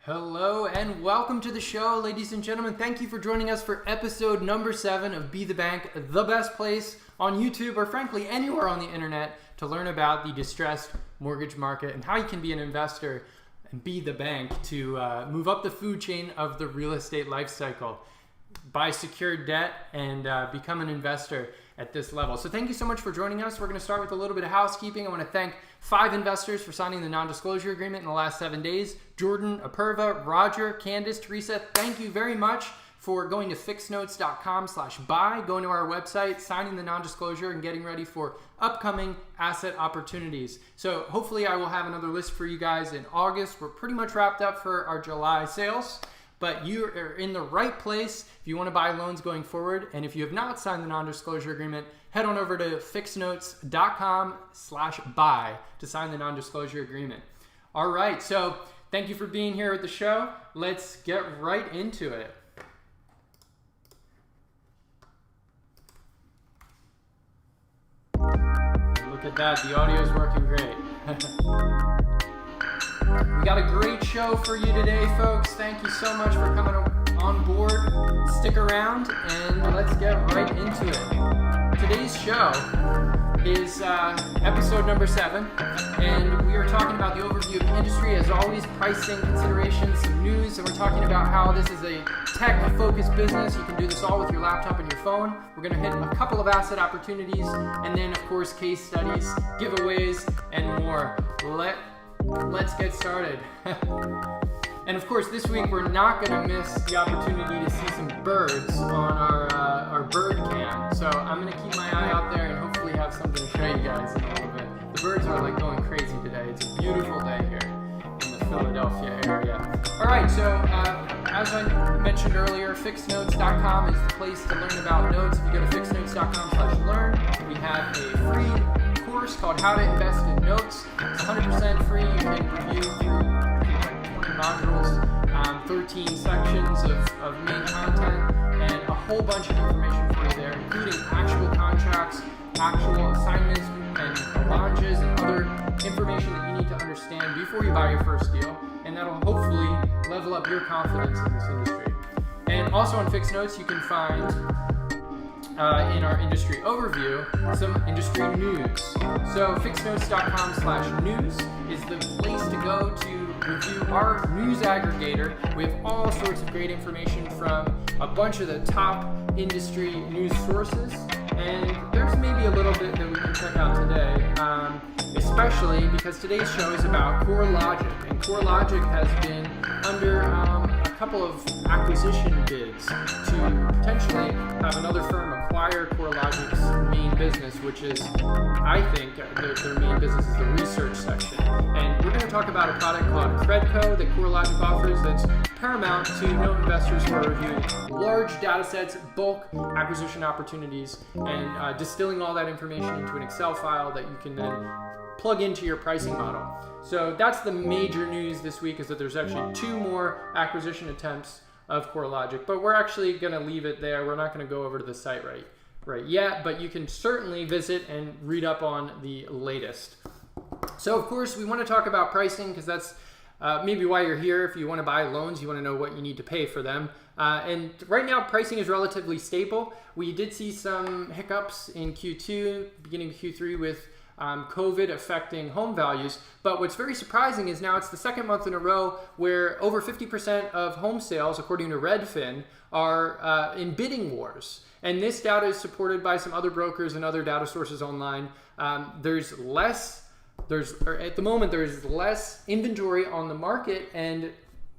Hello and welcome to the show, ladies and gentlemen. Thank you for joining us for episode number 7 of Be the Bank, the best place on YouTube or frankly anywhere on the internet to learn about the distressed mortgage market and how you can be an investor and be the bank to move up the food chain of the real estate life cycle, buy secured debt and become an investor at this level. So thank you so much for joining us. We're going to start with a little bit of housekeeping. I want to thank 5 investors for signing the non-disclosure agreement in the last 7 days. Jordan, Apurva, Roger, Candace, Teresa, thank you very much for going to FIXnotes.com/buy, going to our website, signing the non-disclosure, and getting ready for upcoming asset opportunities. So hopefully I will have another list for you guys in August. We're pretty much wrapped up for our July sales. But you are in the right place if you want to buy loans going forward. And if you have not signed the non-disclosure agreement, head on over to FIXnotes.com/buy to sign the non-disclosure agreement. All right, so thank you for being here at the show. Let's get right into it. Look at that, the audio is working great. We got a great show for you today, folks. Thank you so much for coming on board. Stick around and let's get right into it. Today's show is episode number 7, and we are talking about the overview of the industry, as always, pricing considerations, some news, and we're talking about how this is a tech-focused business. You can do this all with your laptop and your phone. We're going to hit a couple of asset opportunities, and then, of course, case studies, giveaways, and more. Let's get started. And of course, this week we're not going to miss the opportunity to see some birds on our bird cam. So I'm going to keep my eye out there and hopefully have something to show you guys in a little bit. The birds are like going crazy today. It's a beautiful day here in the Philadelphia area. All right, so as I mentioned earlier, FIXnotes.com is the place to learn about notes. If you go to FIXnotes.com/learn, we have a free course called How to Invest in Notes. It's 100% free. You can review through like 20 modules, 13 sections of main content, and a whole bunch of information for you there, including actual contracts, actual assignments, and allonges, and other information that you need to understand before you buy your first deal, and that'll hopefully level up your confidence in this industry. And also on FIXnotes, you can find in our industry overview, some industry news. So FIXnotes.com/news is the place to go to review our news aggregator. We have all sorts of great information from a bunch of the top industry news sources, and there's maybe a little bit that we can check out today, especially because today's show is about Corelogic, and Corelogic has been under a couple of acquisition bids to potentially have another firm acquire Corelogic's main business, which is, I think, their main business is the research section. And we're going to talk about a product called CredCo that Corelogic offers that's paramount to note investors who are reviewing large data sets, bulk acquisition opportunities, and distilling all that information into an Excel file that you can then plug into your pricing model. So that's the major news this week, is that there's actually 2 more acquisition attempts of Corelogic, but we're actually going to leave it there. We're not going to go over to the site right yet, but you can certainly visit and read up on the latest. So of course we want to talk about pricing, because that's maybe why you're here. If you want to buy loans, you want to know what you need to pay for them. And right now pricing is relatively stable. We did see some hiccups in Q2, beginning of Q3 with COVID affecting home values. But what's very surprising is now it's the second month in a row where over 50% of home sales, according to Redfin, are in bidding wars. And this data is supported by some other brokers and other data sources online. At the moment, there's less inventory on the market and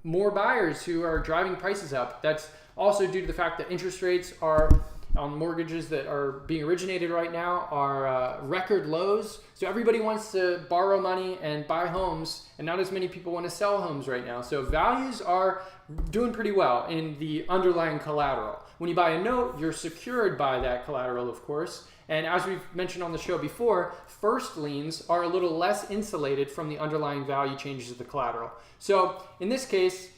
more buyers who are driving prices up. That's also due to the fact that interest rates are on mortgages that are being originated right now are record lows. So everybody wants to borrow money and buy homes, and not as many people want to sell homes right now. So values are doing pretty well in the underlying collateral. When you buy a note, you're secured by that collateral, of course. And as we've mentioned on the show before, first liens are a little less insulated from the underlying value changes of the collateral. So in this case,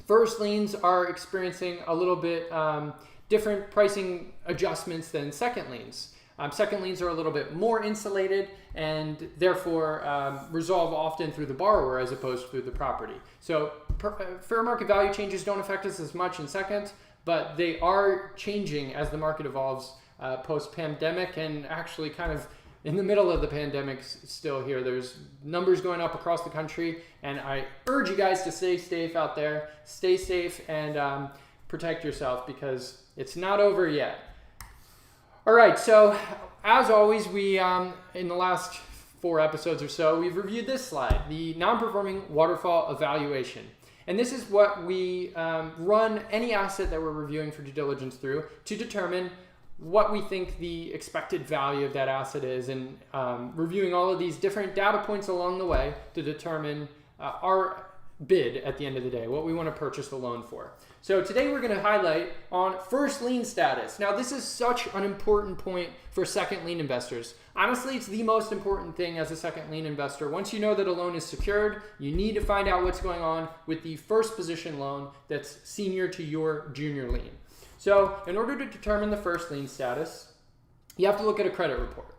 first liens are experiencing a little bit different pricing adjustments than second liens. Second liens are a little bit more insulated and therefore resolve often through the borrower as opposed to through the property. So fair market value changes don't affect us as much in second, but they are changing as the market evolves post-pandemic, and actually kind of in the middle of the pandemic still here. There's numbers going up across the country, and I urge you guys to stay safe out there. Stay safe and protect yourself because it's not over yet. All right, so as always, we in the last 4 episodes or so, we've reviewed this slide, the non-performing waterfall evaluation. And this is what we run any asset that we're reviewing for due diligence through to determine what we think the expected value of that asset is, and reviewing all of these different data points along the way to determine our bid at the end of the day, what we want to purchase the loan for. So today we're going to highlight on first lien status. Now this is such an important point for second lien investors. Honestly, it's the most important thing as a second lien investor. Once you know that a loan is secured, you need to find out what's going on with the first position loan that's senior to your junior lien. So in order to determine the first lien status, you have to look at a credit report.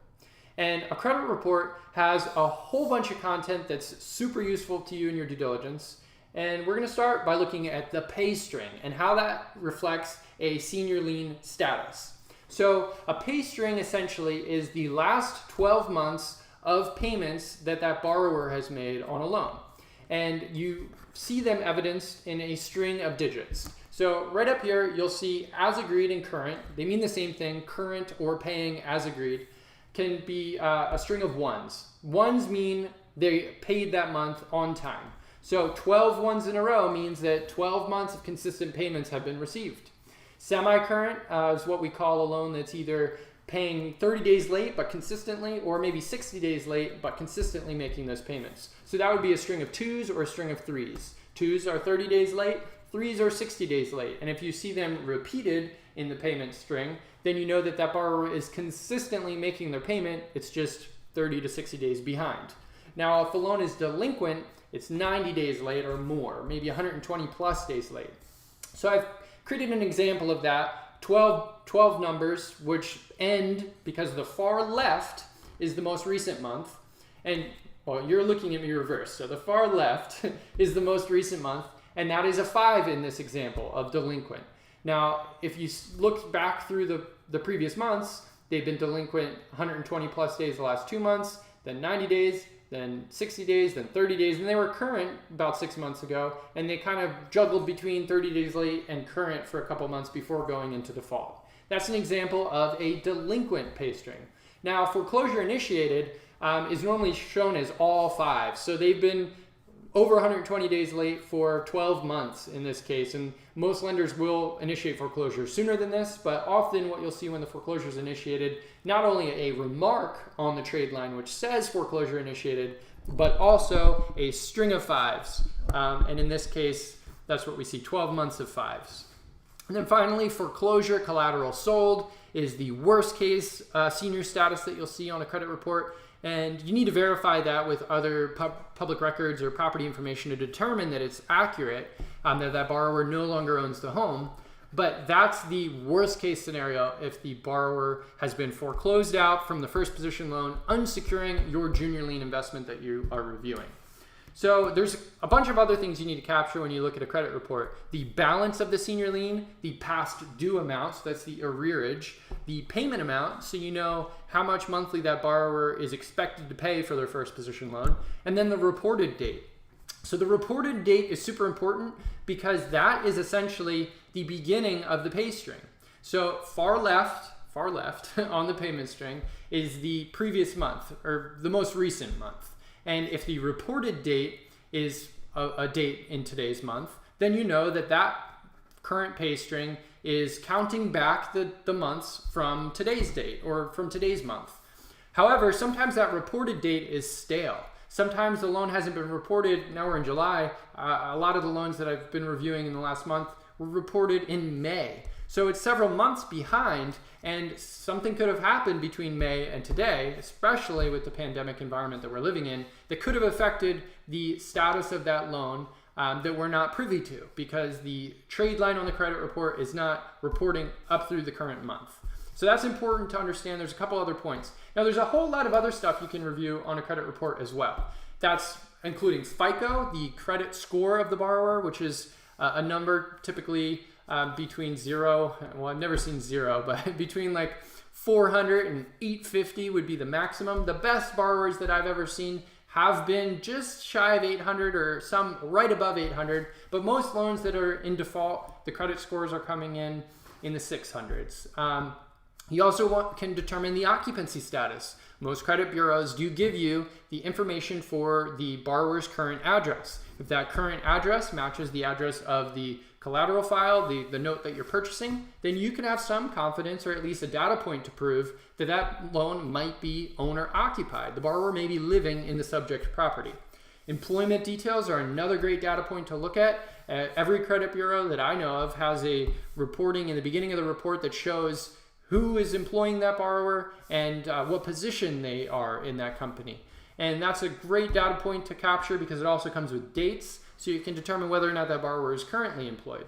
And a credit report has a whole bunch of content that's super useful to you in your due diligence. And we're going to start by looking at the pay string and how that reflects a senior lien status. So a pay string essentially is the last 12 months of payments that borrower has made on a loan. And you see them evidenced in a string of digits. So right up here, you'll see as agreed and current. They mean the same thing. Current or paying as agreed can be a string of ones. Ones mean they paid that month on time. So 12 ones in a row means that 12 months of consistent payments have been received. Semi-current is what we call a loan that's either paying 30 days late but consistently, or maybe 60 days late but consistently making those payments. So that would be a string of 2s or a string of 3s. 2s are 30 days late, 3s are 60 days late. And if you see them repeated in the payment string, then you know that borrower is consistently making their payment. It's just 30 to 60 days behind. Now, if the loan is delinquent, it's 90 days late or more, maybe 120 plus days late. So I've created an example of that, 12 numbers, which end because the far left is the most recent month. And, well, you're looking at me reverse. So the far left is the most recent month, and that is a 5 in this example of delinquent. Now, if you look back through the previous months, they've been delinquent 120 plus days the last 2 months, then 90 days, then 60 days, then 30 days, and they were current about 6 months ago, and they kind of juggled between 30 days late and current for a couple months before going into default. That's an example of a delinquent pay string. Now, foreclosure initiated is normally shown as all 5, so they've been over 120 days late for 12 months in this case, and most lenders will initiate foreclosure sooner than this, but often what you'll see when the foreclosure is initiated, not only a remark on the trade line which says foreclosure initiated, but also a string of 5s. And in this case, that's what we see, 12 months of 5s. And then finally, foreclosure collateral sold is the worst case senior status that you'll see on a credit report. And you need to verify that with other public records or property information to determine that it's accurate, that borrower no longer owns the home. But that's the worst case scenario if the borrower has been foreclosed out from the first position loan, unsecuring your junior lien investment that you are reviewing. So there's a bunch of other things you need to capture when you look at a credit report. The balance of the senior lien, the past due amount, so that's the arrearage, the payment amount, so you know how much monthly that borrower is expected to pay for their first position loan, and then the reported date. So the reported date is super important because that is essentially the beginning of the pay string. So far left on the payment string is the previous month or the most recent month. And if the reported date is a date in today's month, then you know that current pay string is counting back the months from today's date or from today's month. However, sometimes that reported date is stale. Sometimes the loan hasn't been reported. Now we're in July. A lot of the loans that I've been reviewing in the last month were reported in May. So it's several months behind, and something could have happened between May and today, especially with the pandemic environment that we're living in, that could have affected the status of that loan that we're not privy to because the trade line on the credit report is not reporting up through the current month. So that's important to understand. There's a couple other points. Now, there's a whole lot of other stuff you can review on a credit report as well. That's including FICO, the credit score of the borrower, which is a number typically between 0, well, I've never seen 0, but between like 400 and 850 would be the maximum. The best borrowers that I've ever seen have been just shy of 800 or some right above 800, but most loans that are in default, the credit scores are coming in the 600s. You also can determine the occupancy status. Most credit bureaus do give you the information for the borrower's current address. If that current address matches the address of the collateral file, the note that you're purchasing, then you can have some confidence or at least a data point to prove that that loan might be owner occupied. The borrower may be living in the subject property. Employment details are another great data point to look at. Every credit bureau that I know of has a reporting in the beginning of the report that shows who is employing that borrower and what position they are in that company. And that's a great data point to capture because it also comes with dates, so you can determine whether or not that borrower is currently employed.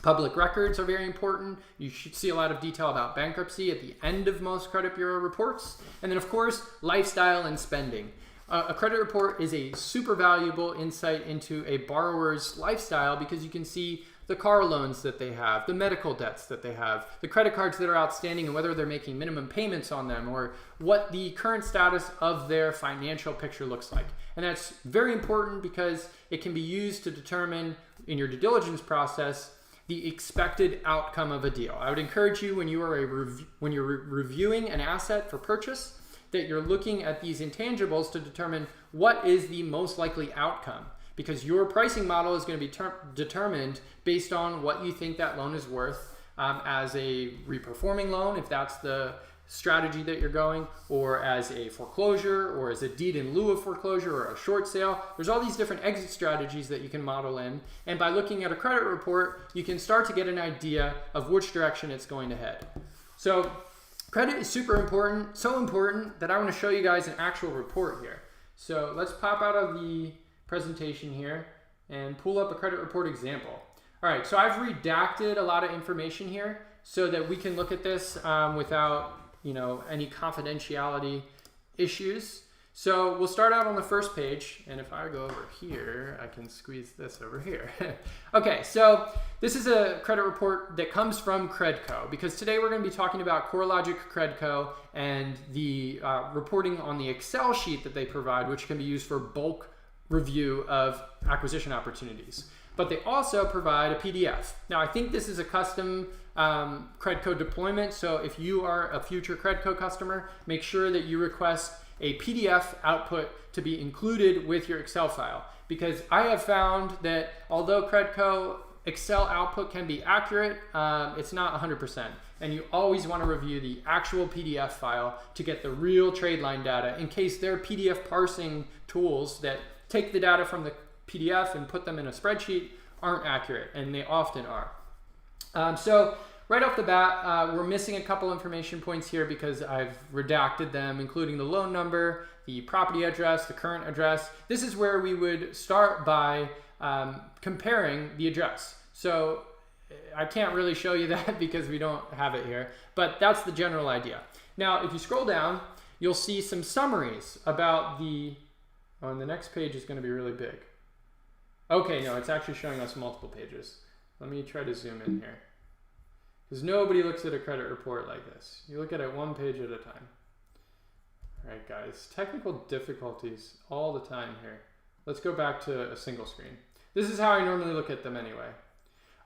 Public records are very important. You should see a lot of detail about bankruptcy at the end of most credit bureau reports. And then, of course, lifestyle and spending. A credit report is a super valuable insight into a borrower's lifestyle because you can see the car loans that they have, the medical debts that they have, the credit cards that are outstanding and whether they're making minimum payments on them, or what the current status of their financial picture looks like. And that's very important because it can be used to determine in your due diligence process the expected outcome of a deal. I would encourage you when you're reviewing an asset for purchase that you're looking at these intangibles to determine what is the most likely outcome, because your pricing model is going to be determined based on what you think that loan is worth as a reperforming loan, if that's the strategy that you're going, or as a foreclosure, or as a deed in lieu of foreclosure, or a short sale. There's all these different exit strategies that you can model in, and by looking at a credit report, you can start to get an idea of which direction it's going to head. So credit is super important, so important that I want to show you guys an actual report here. So let's pop out of the presentation here and pull up a credit report example. All right, so I've redacted a lot of information here so that we can look at this without any confidentiality issues. So we'll start out on the first page, and if I go over here, I can squeeze this over here. Okay, so this is a credit report that comes from CredCo, because today we're going to be talking about Corelogic CredCo and the reporting on the Excel sheet that they provide, which can be used for bulk review of acquisition opportunities. But they also provide a PDF. Now, I think this is a custom CredCo deployment, so if you are a future CredCo customer, make sure that you request a PDF output to be included with your Excel file, because I have found that although CredCo Excel output can be accurate, it's not 100%, and you always want to review the actual PDF file to get the real trade line data in case their PDF parsing tools that take the data from the PDF and put them in a spreadsheet aren't accurate, and they often are. So right off the bat, we're missing a couple information points here because I've redacted them, including the loan number, the property address, the current address. This is where we would start by comparing the address. So I can't really show you that because we don't have it here, but that's the general idea. Now, if you scroll down, you'll see some summaries about the, and the next page is going to be really big. Okay, no, it's actually showing us multiple pages. Let me try to zoom in here, because nobody looks at a credit report like this. You look at it one page at a time. All right, guys, technical difficulties all the time here. Let's go back to a single screen. This is how I normally look at them anyway.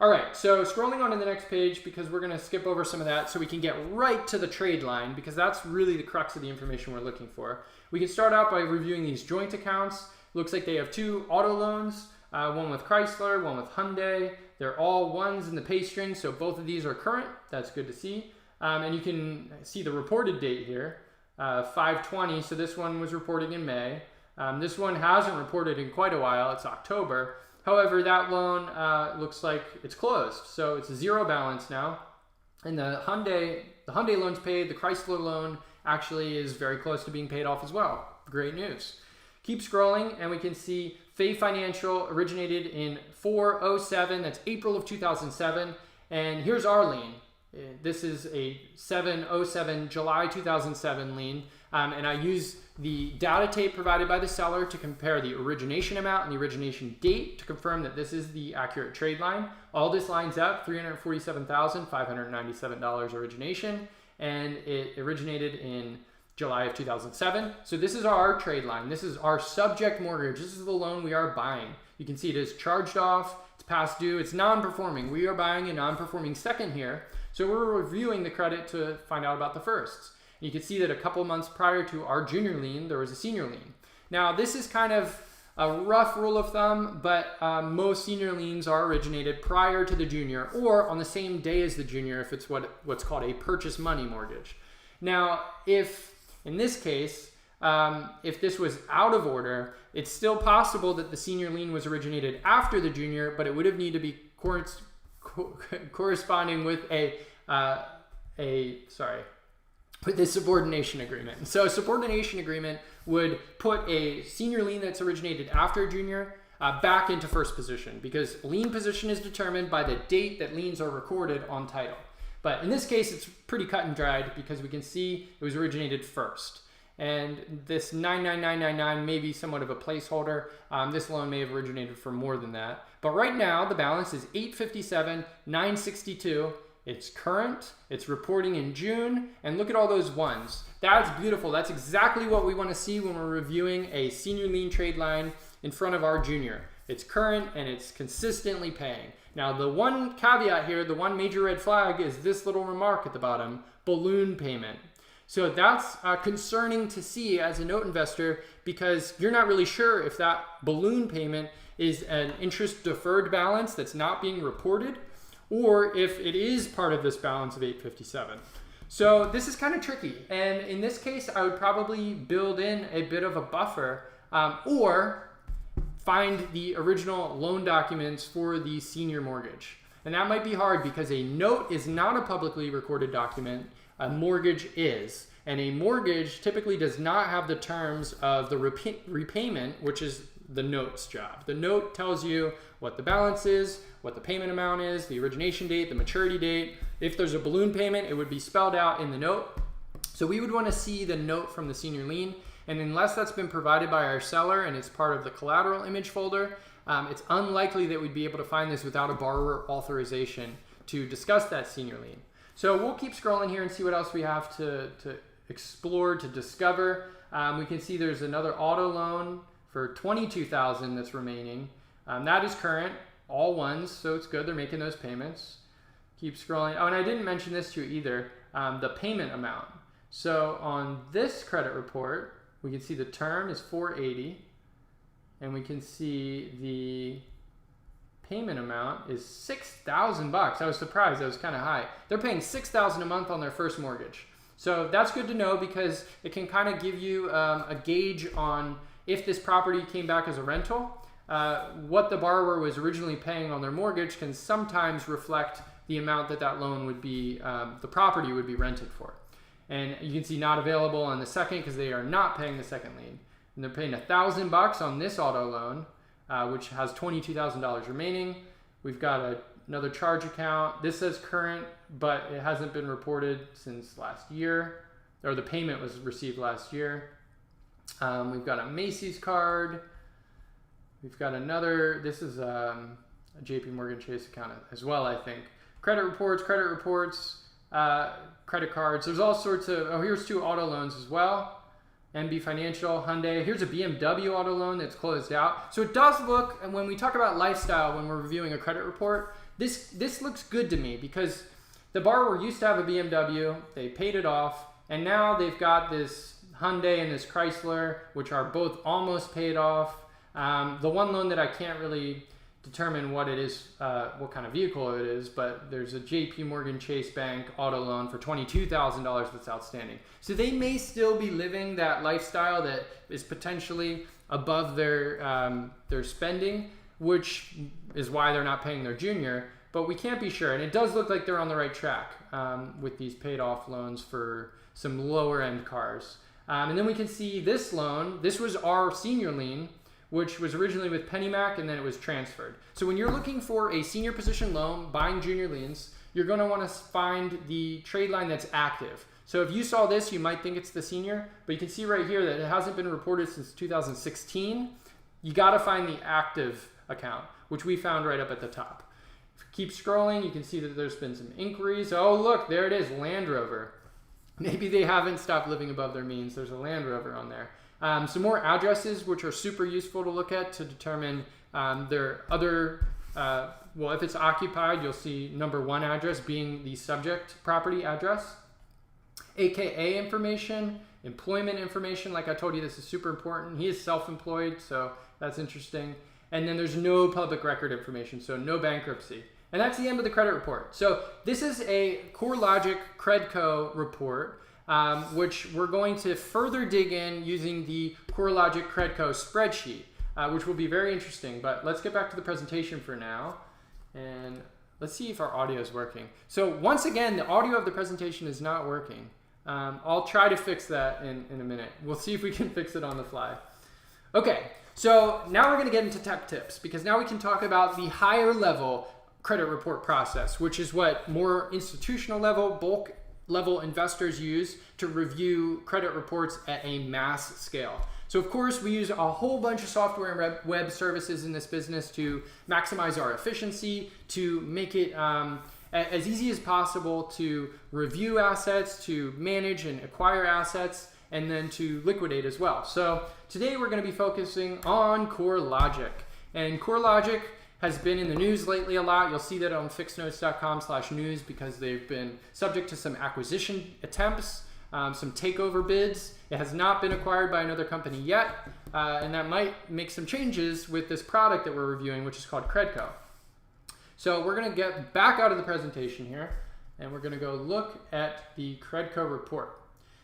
All right, so scrolling on to the next page, because we're going to skip over some of that so we can get right to the trade line, because that's really the crux of the information we're looking for. We can start out by reviewing these joint accounts. Looks like they have 2 auto loans, one with Chrysler, one with Hyundai. They're all ones in the pay string, so both of these are current. That's good to see. And you can see the reported date here, 5/20, so this one was reported in May. This one hasn't reported in quite a while, it's October. However, that loan looks like it's closed, so it's a 0 balance now. And the Hyundai loan's paid, the Chrysler loan actually is very close to being paid off as well. Great news. Keep scrolling and we can see Fay Financial originated in 4/07, that's April of 2007. And here's our lien. this is a 707 July 2007 lien, and I use the data tape provided by the seller to compare the origination amount and the origination date to confirm that this is the accurate trade line. All this lines up, $347,597 origination, and it originated in July of 2007. So this is our trade line. This is our subject mortgage. This is the loan we are buying. You can see it is charged off, it's past due, it's non-performing. We are buying a non-performing second here. So we're reviewing the credit to find out about the firsts. You can see that a couple months prior to our junior lien, there was a senior lien. Now this is kind of a rough rule of thumb, but most senior liens are originated prior to the junior or on the same day as the junior if it's what's called a purchase money mortgage. Now, if in this case, if this was out of order, it's still possible that the senior lien was originated after the junior, but it would have needed to be corresponding with with the subordination agreement. So a subordination agreement would put a senior lien that's originated after a junior back into first position, because lien position is determined by the date that liens are recorded on title. But in this case, it's pretty cut and dried because we can see it was originated first. And this 99999 may be somewhat of a placeholder. This loan may have originated for more than that. But right now, the balance is $857,962. It's current, it's reporting in June, and look at all those ones. That's beautiful. That's exactly what we want to see when we're reviewing a senior lien trade line in front of our junior. It's current and it's consistently paying. Now, the one caveat here, the one major red flag is this little remark at the bottom, balloon payment. So that's concerning to see as a note investor, because you're not really sure if that balloon payment is an interest deferred balance that's not being reported, or if it is part of this balance of 857. So this is kind of tricky. And in this case, I would probably build in a bit of a buffer or find the original loan documents for the senior mortgage. And that might be hard because a note is not a publicly recorded document, a mortgage is. And a mortgage typically does not have the terms of the repayment, which is the note's job. The note tells you what the balance is, what the payment amount is, the origination date, the maturity date. If there's a balloon payment, it would be spelled out in the note. So we would want to see the note from the senior lien. And unless that's been provided by our seller and it's part of the collateral image folder, it's unlikely that we'd be able to find this without a borrower authorization to discuss that senior lien. So we'll keep scrolling here and see what else we have to explore, to discover. We can see there's another auto loan for $22,000 that's remaining. That is current, all ones, so it's good. They're making those payments. Keep scrolling. Oh, and I didn't mention this to you either, the payment amount. So on this credit report, we can see the term is $480, and we can see the payment amount is $6,000. I was surprised, that was kind of high. They're paying $6,000 a month on their first mortgage. So that's good to know because it can kind of give you a gauge on if this property came back as a rental. What the borrower was originally paying on their mortgage can sometimes reflect the amount that that loan would be, the property would be rented for. And you can see not available on the second because they are not paying the second lien. And they're paying $1,000 on this auto loan, which has $22,000 remaining. We've got another charge account. This says current, but it hasn't been reported since last year, or the payment was received last year. We've got a Macy's card. We've got another, this is a JP Morgan Chase account as well, I think. Credit reports, credit cards. There's all sorts of, oh, here's two auto loans as well. MB Financial, Hyundai. Here's a BMW auto loan that's closed out. So it does look, and when we talk about lifestyle, when we're reviewing a credit report, this looks good to me because the borrower used to have a BMW, they paid it off, and now they've got this Hyundai and this Chrysler, which are both almost paid off. The one loan that I can't really determine what it is, what kind of vehicle it is, but there's a JP Morgan Chase Bank auto loan for $22,000 that's outstanding. So they may still be living that lifestyle that is potentially above their spending, which is why they're not paying their junior, but we can't be sure. And it does look like they're on the right track with these paid off loans for some lower end cars. And then we can see this loan. This was our senior lien, which was originally with PennyMac and then it was transferred. So when you're looking for a senior position loan, buying junior liens, you're going to want to find the trade line that's active. So if you saw this, you might think it's the senior, but you can see right here that it hasn't been reported since 2016. You got to find the active account, which we found right up at the top. If you keep scrolling, you can see that there's been some inquiries. Oh, look, there it is, Land Rover. Maybe they haven't stopped living above their means. There's a Land Rover on there. Some more addresses, which are super useful to look at to determine their other, well, if it's occupied, you'll see number 1 address being the subject property address. AKA information, employment information, like I told you, this is super important. He is self-employed, so that's interesting. And then there's no public record information, so no bankruptcy. And that's the end of the credit report. So this is a Corelogic CredCo report, which we're going to further dig in using the Corelogic CredCo spreadsheet, which will be very interesting. But let's get back to the presentation for now. And let's see if our audio is working. So once again, the audio of the presentation is not working. I'll try to fix that in a minute. We'll see if we can fix it on the fly. Okay, so now we're going to get into tech tips, because now we can talk about the higher level credit report process, which is what more institutional level, bulk level investors use to review credit reports at a mass scale. So of course, we use a whole bunch of software and web services in this business to maximize our efficiency, to make it as easy as possible to review assets, to manage and acquire assets, and then to liquidate as well. So today we're going to be focusing on Corelogic. And Corelogic has been in the news lately a lot. You'll see that on FIXnotes.com/news, because they've been subject to some acquisition attempts, some takeover bids. It has not been acquired by another company yet, and that might make some changes with this product that we're reviewing, which is called CredCo. So we're going to get back out of the presentation here, and we're going to go look at the CredCo report.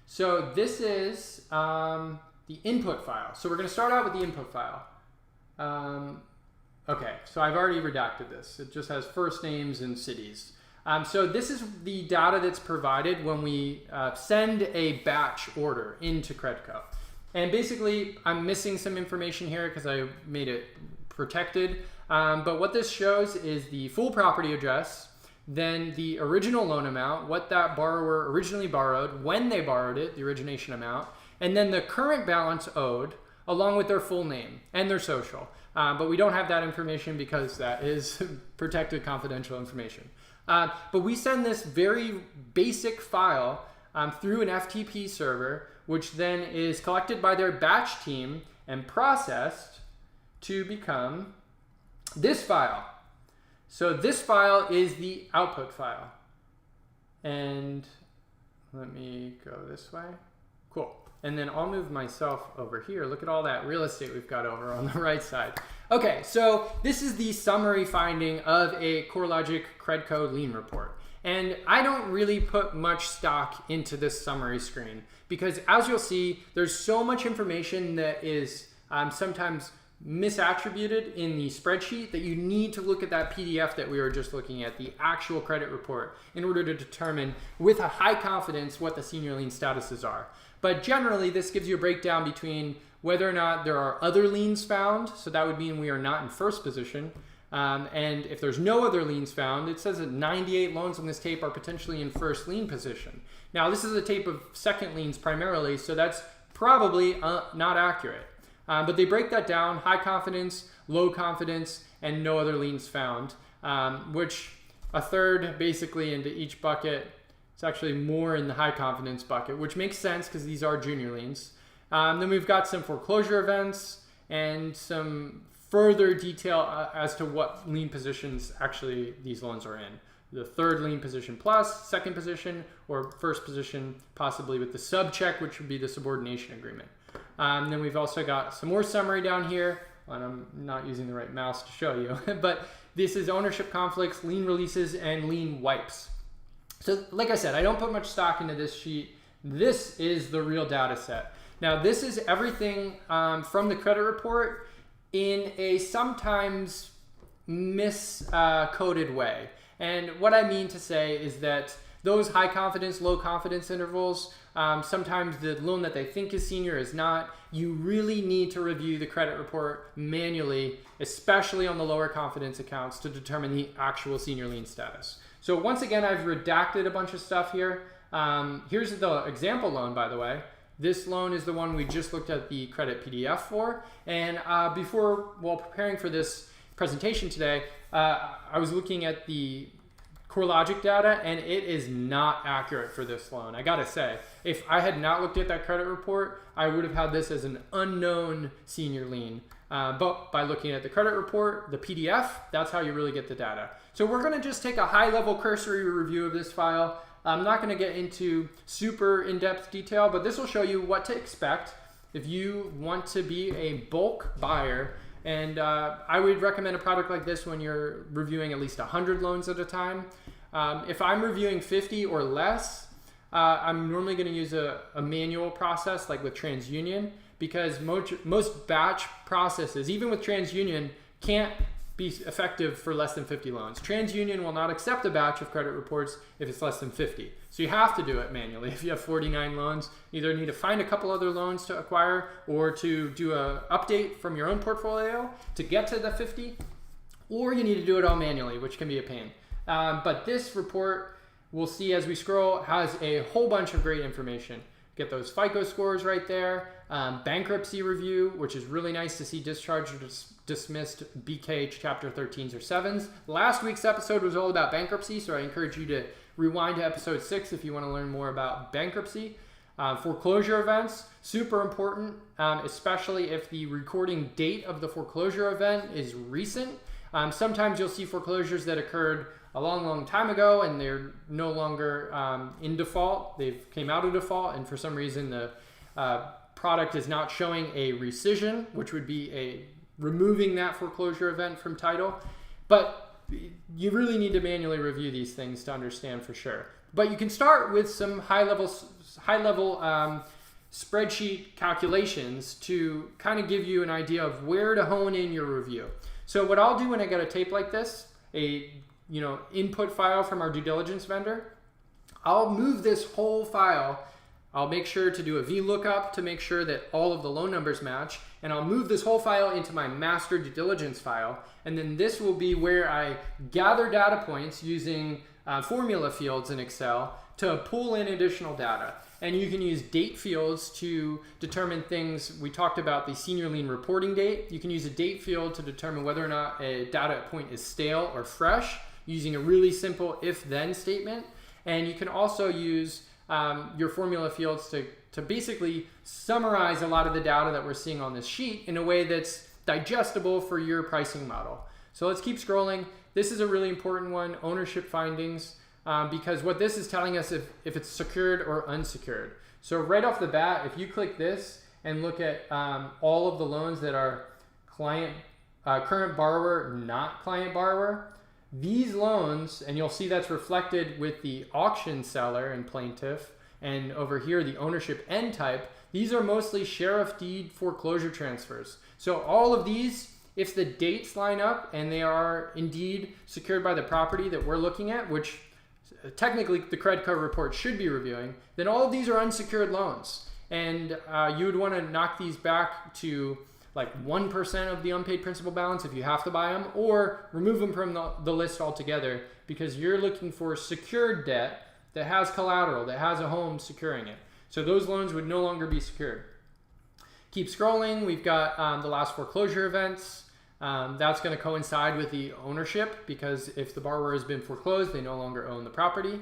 So this is the input file. So we're going to start out with the input file. Okay, so I've already redacted this. It just has first names and cities. So this is the data that's provided when we send a batch order into CredCo. And basically, I'm missing some information here because I made it protected. But what this shows is the full property address, then the original loan amount, what that borrower originally borrowed, when they borrowed it, the origination amount, and then the current balance owed, along with their full name and their social. But we don't have that information because that is protected confidential information. But we send this very basic file through an FTP server, which then is collected by their batch team and processed to become this file. So this file is the output file. And let me go this way. Cool. And then I'll move myself over here. Look at all that real estate we've got over on the right side. Okay, so this is the summary finding of a Corelogic CredCo lien report. And I don't really put much stock into this summary screen, because as you'll see, there's so much information that is sometimes misattributed in the spreadsheet that you need to look at that PDF that we were just looking at, the actual credit report, in order to determine with a high confidence what the senior lien statuses are. But generally, this gives you a breakdown between whether or not there are other liens found, so that would mean we are not in first position, and if there's no other liens found, it says that 98 loans on this tape are potentially in first lien position. Now, this is a tape of second liens primarily, so that's probably not accurate. But they break that down: high confidence, low confidence, and no other liens found, which a third basically into each bucket. It's actually more in the high confidence bucket, which makes sense because these are junior liens. Then we've got some foreclosure events and some further detail as to what lien positions actually these loans are in. The third lien position plus, second position, or first position, possibly with the sub-check, which would be the subordination agreement. Then we've also got some more summary down here, and I'm not using the right mouse to show you, but this is ownership conflicts, lien releases, and lien wipes. So like I said, I don't put much stock into this sheet. This is the real data set. Now, this is everything from the credit report in a sometimes miscoded way. And what I mean to say is that those high confidence, low confidence intervals, sometimes the loan that they think is senior is not. You really need to review the credit report manually, especially on the lower confidence accounts, to determine the actual senior lien status. So once again, I've redacted a bunch of stuff here. Here's the example loan, by the way. This loan is the one we just looked at the credit PDF for. And while preparing for this presentation today, I was looking at the Corelogic data, and it is not accurate for this loan. I gotta say, if I had not looked at that credit report, I would have had this as an unknown senior lien. But by looking at the credit report, the PDF, that's how you really get the data. So we're gonna just take a high-level cursory review of this file. I'm not gonna get into super in-depth detail, but this will show you what to expect if you want to be a bulk buyer. And I would recommend a product like this when you're reviewing at least 100 loans at a time. If I'm reviewing 50 or less, I'm normally going to use a manual process like with TransUnion, because most batch processes, even with TransUnion, can't be effective for less than 50 loans. TransUnion will not accept a batch of credit reports if it's less than 50. So you have to do it manually. If you have 49 loans, you either need to find a couple other loans to acquire or to do an update from your own portfolio to get to the 50, or you need to do it all manually, which can be a pain. But this report, we'll see as we scroll, has a whole bunch of great information. Get those FICO scores right there, bankruptcy review, which is really nice to see discharged or dismissed BK chapter 13s or 7s. Last week's episode was all about bankruptcy, so I encourage you to rewind to episode 6 if you want to learn more about bankruptcy. Foreclosure events, super important, especially if the recording date of the foreclosure event is recent. Sometimes you'll see foreclosures that occurred a long time ago and they're no longer in default. They've came out of default, and for some reason the product is not showing a rescission, which would be removing that foreclosure event from title. But you really need to manually review these things to understand for sure. But you can start with some high-level spreadsheet calculations to kind of give you an idea of where to hone in your review. So what I'll do when I get a tape like this, input file from our due diligence vendor, I'll move this whole file. I'll make sure to do a VLOOKUP to make sure that all of the loan numbers match, and I'll move this whole file into my master due diligence file, and then this will be where I gather data points using formula fields in Excel to pull in additional data. And you can use date fields to determine things. We talked about the senior lien reporting date. You can use a date field to determine whether or not a data point is stale or fresh using a really simple if-then statement. And you can also use your formula fields to basically summarize a lot of the data that we're seeing on this sheet in a way that's digestible for your pricing model. So let's keep scrolling. This is a really important one, ownership findings. Because what this is telling us if it's secured or unsecured. So right off the bat, if you click this and look at all of the loans that are current borrower, not client borrower, these loans, and you'll see that's reflected with the auction seller and plaintiff, and over here the ownership end type, these are mostly sheriff deed foreclosure transfers. So all of these, if the dates line up and they are indeed secured by the property that we're looking at, which technically the CredCo report should be reviewing, then all of these are unsecured loans. And you would want to knock these back to like 1% of the unpaid principal balance if you have to buy them, or remove them from the list altogether, because you're looking for secured debt that has collateral, that has a home securing it. So those loans would no longer be secured. Keep scrolling. We've got the last foreclosure events. That's going to coincide with the ownership, because if the borrower has been foreclosed, they no longer own the property.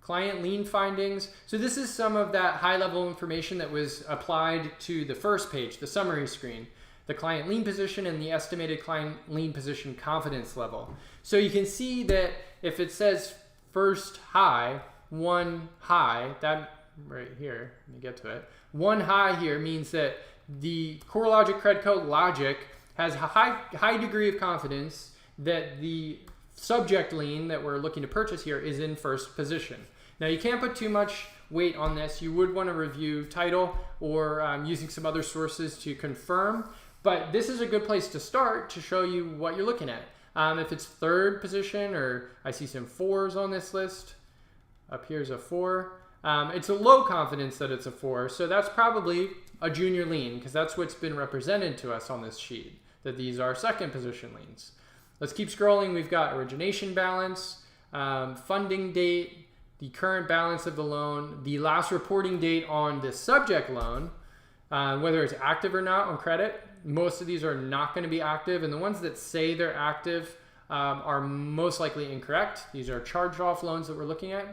Client lien findings. So this is some of that high-level information that was applied to the first page, the summary screen. The client lien position and the estimated client lien position confidence level. So you can see that if it says first high, one high, that right here, let me get to it. One high here means that the Corelogic CredCo logic has a high degree of confidence that the subject lien that we're looking to purchase here is in first position. Now you can't put too much weight on this. You would want to review title or using some other sources to confirm, but this is a good place to start to show you what you're looking at. If it's third position, or I see some 4s on this list, up here's a 4. It's a low confidence that it's a 4, so that's probably a junior lien, because that's what's been represented to us on this sheet, that these are second position liens. Let's keep scrolling. We've got origination balance. funding date, the current balance of the loan, the last reporting date on the subject loan, whether it's active or not on credit. Most of these are not going to be active, and the ones that say they're active are most likely incorrect. These are charged off loans that we're looking at.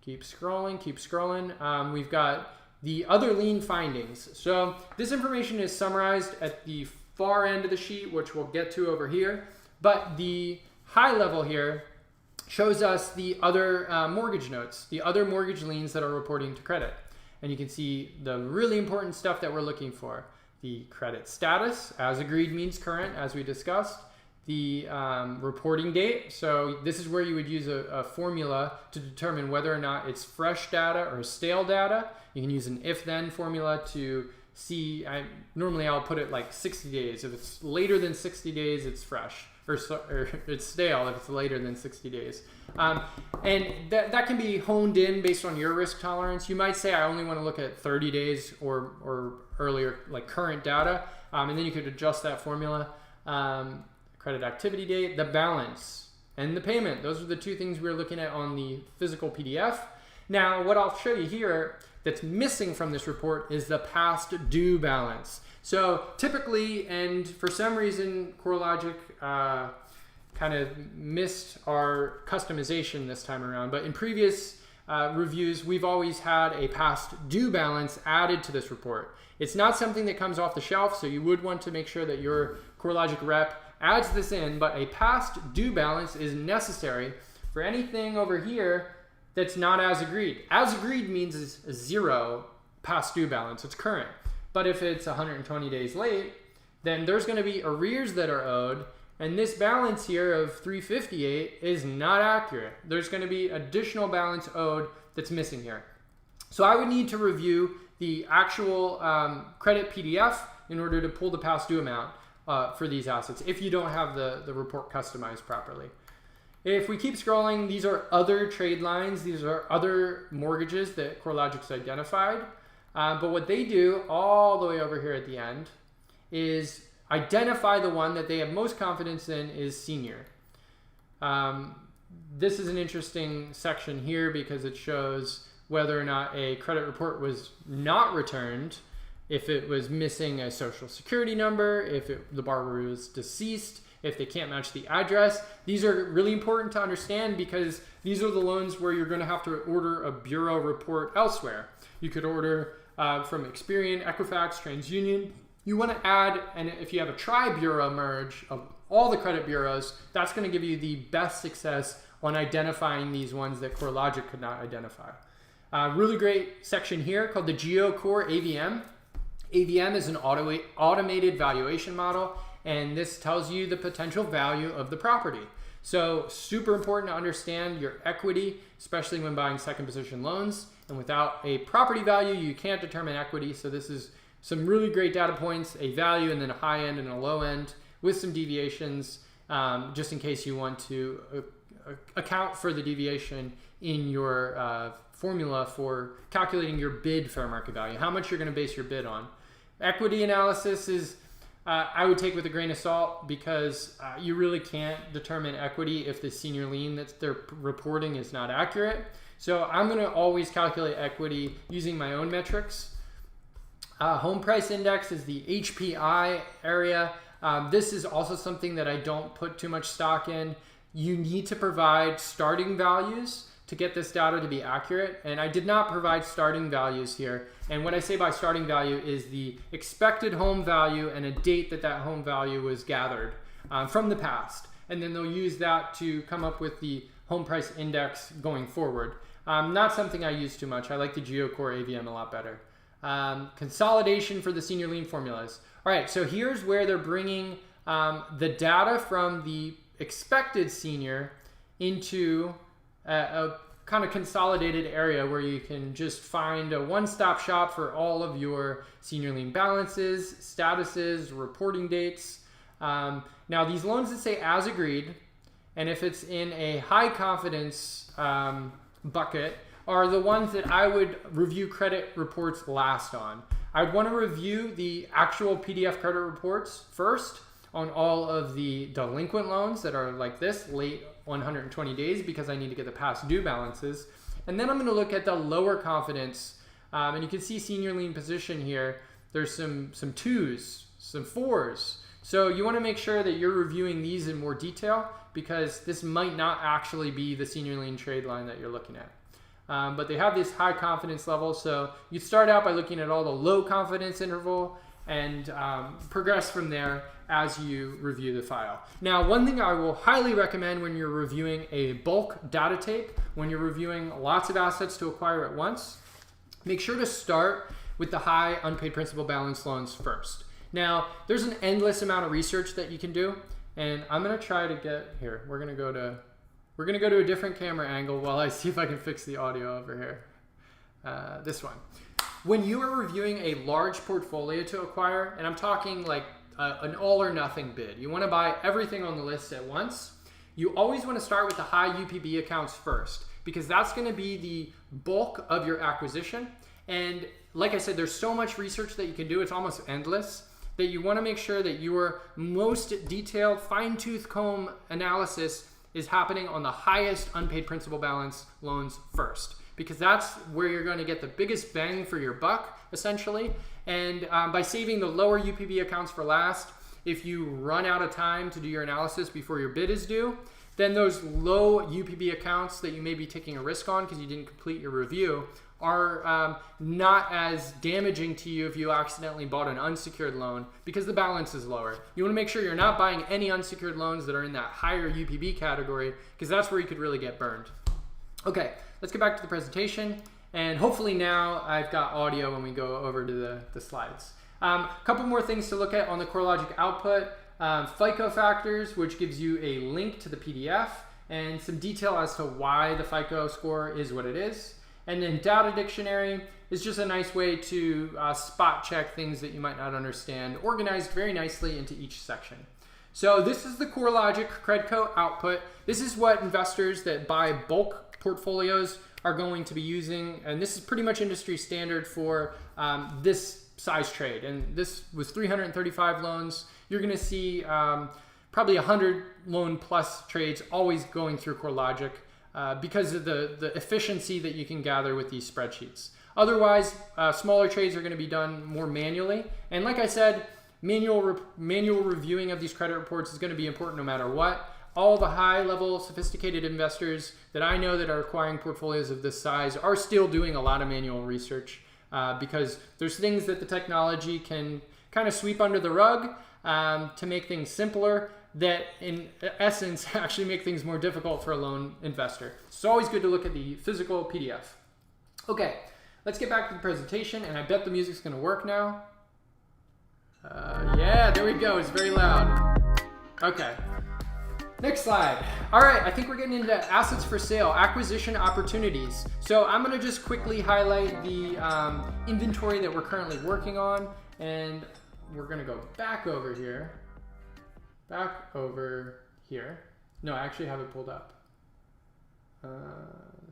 Keep scrolling, keep scrolling. We've got the other lien findings. So this information is summarized at the far end of the sheet, which we'll get to over here. But the high level here shows us the other mortgage notes, the other mortgage liens that are reporting to credit. And you can see the really important stuff that we're looking for. The credit status, as agreed means current, as we discussed. The reporting date. So this is where you would use a formula to determine whether or not it's fresh data or stale data. You can use an if-then formula to see, normally I'll put it like 60 days. If it's later than 60 days, it's fresh, or it's stale if it's later than 60 days. And that can be honed in based on your risk tolerance. You might say, I only want to look at 30 days or earlier, like current data, and then you could adjust that formula. Credit activity date, the balance, and the payment. Those are the two things we're looking at on the physical PDF. Now, what I'll show you here that's missing from this report is the past due balance. So typically, and for some reason, Corelogic kind of missed our customization this time around, but in previous reviews, we've always had a past due balance added to this report. It's not something that comes off the shelf, so you would want to make sure that your Corelogic rep adds this in, but a past due balance is necessary for anything over here that's not as agreed. As agreed means is zero past due balance, it's current. But if it's 120 days late, then there's going to be arrears that are owed, and this balance here of 358 is not accurate. There's going to be additional balance owed that's missing here. So I would need to review the actual credit PDF in order to pull the past due amount for these assets if you don't have the report customized properly. If we keep scrolling, these are other trade lines. These are other mortgages that Corelogic's identified. But what they do all the way over here at the end is identify the one that they have most confidence in is senior. This is an interesting section here because it shows whether or not a credit report was not returned, if it was missing a social security number, if the borrower was deceased, if they can't match the address. These are really important to understand because these are the loans where you're going to have to order a bureau report elsewhere. You could order from Experian, Equifax, TransUnion. You want to add, and if you have a tri-bureau merge of all the credit bureaus, that's going to give you the best success on identifying these ones that Corelogic could not identify. Really great section here called the GeoCore AVM. AVM is an automated valuation model, and this tells you the potential value of the property. So super important to understand your equity, especially when buying second position loans. And without a property value, you can't determine equity. So this is some really great data points, a value and then a high end and a low end with some deviations, just in case you want to account for the deviation in your formula for calculating your bid fair market value, how much you're going to base your bid on. Equity analysis is, I would take with a grain of salt because you really can't determine equity if the senior lien that they're reporting is not accurate. So I'm going to always calculate equity using my own metrics. Home price index is the HPI area. This is also something that I don't put too much stock in. You need to provide starting values to get this data to be accurate, and I did not provide starting values here. And what I say by starting value is the expected home value and a date that that home value was gathered from the past. And then they'll use that to come up with the home price index going forward. Not something I use too much. I like the GeoCore AVM a lot better. Consolidation for the senior lien formulas. All right, so here's where they're bringing the data from the expected senior into a kind of consolidated area where you can just find a one-stop shop for all of your senior lien balances, statuses, reporting dates. Now these loans that say as agreed, and if it's in a high confidence bucket, are the ones that I would review credit reports last on. I'd want to review the actual PDF credit reports first on all of the delinquent loans that are like this, late 120 days because I need to get the past due balances. And then I'm going to look at the lower confidence. And you can see senior lien position here. There's some 2s, some 4s. So you want to make sure that you're reviewing these in more detail because this might not actually be the senior lien trade line that you're looking at. But they have this high confidence level. So you start out by looking at all the low confidence interval and progress from there as you review the file. Now, one thing I will highly recommend when you're reviewing a bulk data tape, when you're reviewing lots of assets to acquire at once, make sure to start with the high unpaid principal balance loans first. Now, there's an endless amount of research that you can do, and I'm gonna try to get here. We're gonna go to a different camera angle while I see if I can fix the audio over here. This one. When you are reviewing a large portfolio to acquire, and I'm talking like an all or nothing bid, you want to buy everything on the list at once, you always want to start with the high UPB accounts first because that's going to be the bulk of your acquisition. And like I said, there's so much research that you can do, it's almost endless, that you want to make sure that your most detailed fine-tooth comb analysis is happening on the highest unpaid principal balance loans first, because that's where you're going to get the biggest bang for your buck, essentially. And by saving the lower UPB accounts for last, if you run out of time to do your analysis before your bid is due, then those low UPB accounts that you may be taking a risk on because you didn't complete your review are not as damaging to you if you accidentally bought an unsecured loan because the balance is lower. You want to make sure you're not buying any unsecured loans that are in that higher UPB category because that's where you could really get burned. Okay, let's get back to the presentation, and hopefully now I've got audio when we go over to the slides. A couple more things to look at on the Corelogic output. FICO factors, which gives you a link to the PDF and some detail as to why the FICO score is what it is. And then data dictionary is just a nice way to spot check things that you might not understand, organized very nicely into each section. So this is the Corelogic CredCo output. This is what investors that buy bulk portfolios are going to be using, and this is pretty much industry standard for this size trade. And this was 335 loans. You're going to see probably 100 loan plus trades always going through Corelogic because of the efficiency that you can gather with these spreadsheets. Otherwise, smaller trades are going to be done more manually. And like I said, manual reviewing of these credit reports is going to be important no matter what. All the high-level sophisticated investors that I know that are acquiring portfolios of this size are still doing a lot of manual research because there's things that the technology can kind of sweep under the rug to make things simpler that in essence actually make things more difficult for a loan investor. It's always good to look at the physical PDF. Okay, let's get back to the presentation, and I bet the music's going to work now. Yeah, there we go. It's very loud. Okay. Next slide. All right, I think we're getting into assets for sale, acquisition opportunities. So I'm going to just quickly highlight the inventory that we're currently working on, and we're going to go back over here. No, I actually have it pulled up.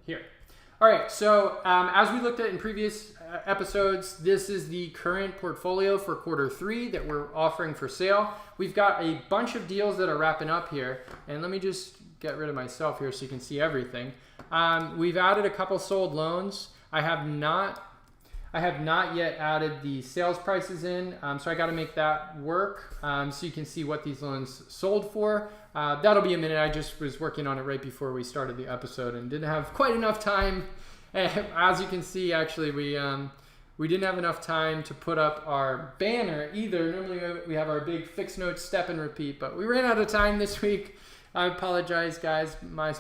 Here. All right, so as we looked at in previous episodes, this is the current portfolio for Q3 that we're offering for sale. We've got a bunch of deals that are wrapping up here, and let me just get rid of myself here so you can see everything. We've added a couple sold loans. I have not yet added the sales prices in, so I got to make that work so you can see what these loans sold for. That'll be a minute. I just was working on it right before we started the episode and didn't have quite enough time. As you can see, actually, we didn't have enough time to put up our banner either. Normally we have our big FIXnotes step and repeat, but we ran out of time this week. I apologize, guys. My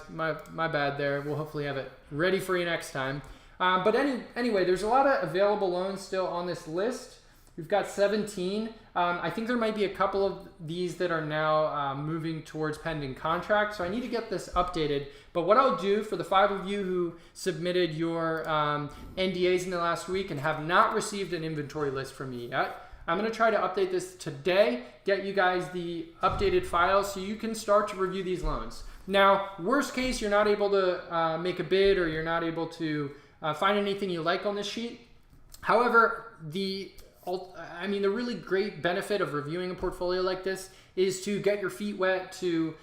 bad there. We'll hopefully have it ready for you next time. But anyway, there's a lot of available loans still on this list. We've got 17. I think there might be a couple of these that are now moving towards pending contract. So I need to get this updated. But what I'll do for the 5 of you who submitted your NDAs in the last week and have not received an inventory list from me yet, I'm going to try to update this today, get you guys the updated files so you can start to review these loans. Now, worst case, you're not able to make a bid or you're not able to find anything you like on this sheet. However, the really great benefit of reviewing a portfolio like this is to get your feet wet, to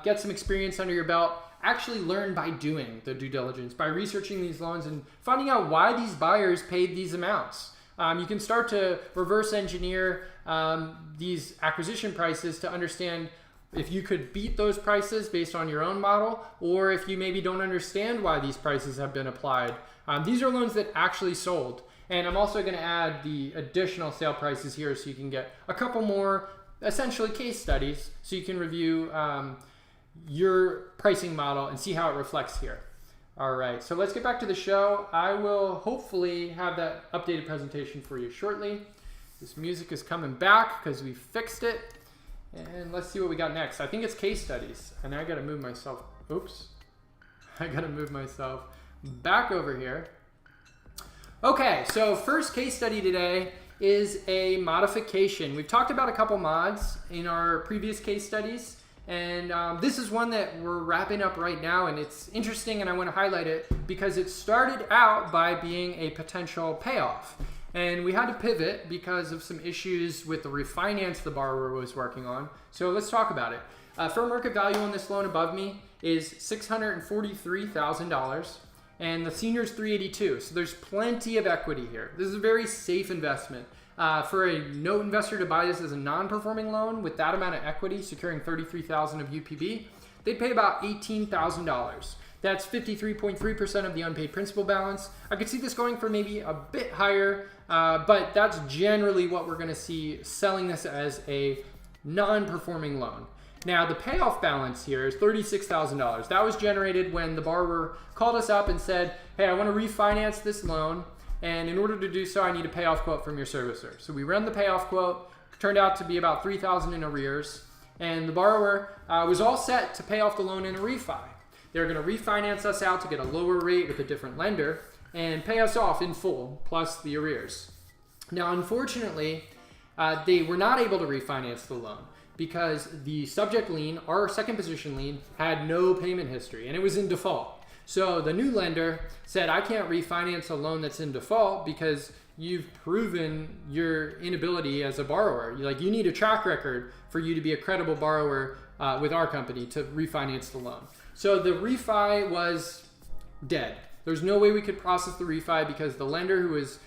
get some experience under your belt, actually learn by doing the due diligence, by researching these loans and finding out why these buyers paid these amounts. You can start to reverse engineer these acquisition prices to understand if you could beat those prices based on your own model, or if you maybe don't understand why these prices have been applied. These are loans that actually sold. And I'm also going to add the additional sale prices here so you can get a couple more essentially case studies so you can review your pricing model and see how it reflects here. All right, so let's get back to the show. I will hopefully have that updated presentation for you shortly. This music is coming back because we fixed it. And let's see what we got next. I think it's case studies. And I got to move myself, oops. I got to move myself back over here. Okay, so first case study today is a modification. We've talked about a couple mods in our previous case studies. And this is one that we're wrapping up right now, and it's interesting, and I want to highlight it because it started out by being a potential payoff. And we had to pivot because of some issues with the refinance the borrower was working on. So let's talk about it. Fair market value on this loan above me is $643,000, and the senior is $382,000. So there's plenty of equity here. This is a very safe investment. For a note investor to buy this as a non-performing loan with that amount of equity, securing $33,000 of UPB, they'd pay about $18,000. That's 53.3% of the unpaid principal balance. I could see this going for maybe a bit higher, but that's generally what we're going to see selling this as a non-performing loan. Now, the payoff balance here is $36,000. That was generated when the borrower called us up and said, hey, I want to refinance this loan. And in order to do so, I need a payoff quote from your servicer. So we run the payoff quote, turned out to be about $3,000 in arrears, and the borrower was all set to pay off the loan in a refi. They're going to refinance us out to get a lower rate with a different lender and pay us off in full, plus the arrears. Now, unfortunately, they were not able to refinance the loan because the subject lien, our second position lien, had no payment history, and it was in default. So the new lender said, I can't refinance a loan that's in default because you've proven your inability as a borrower. You need a track record for you to be a credible borrower with our company to refinance the loan. So the refi was dead. There's no way we could process the refi because the lender who was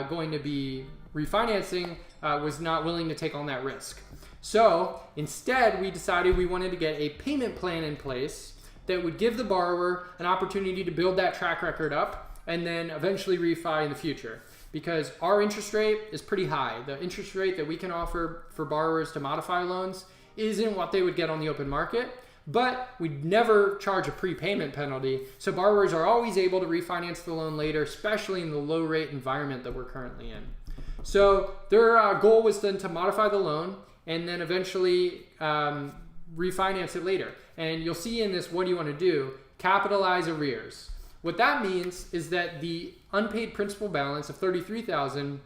going to be refinancing was not willing to take on that risk. So instead, we decided we wanted to get a payment plan in place that would give the borrower an opportunity to build that track record up and then eventually refi in the future. Because our interest rate is pretty high. The interest rate that we can offer for borrowers to modify loans isn't what they would get on the open market, but we'd never charge a prepayment penalty. So borrowers are always able to refinance the loan later, especially in the low rate environment that we're currently in. So their goal was then to modify the loan and then eventually refinance it later. And you'll see in this, what do you want to do? Capitalize arrears. What that means is that the unpaid principal balance of $33,000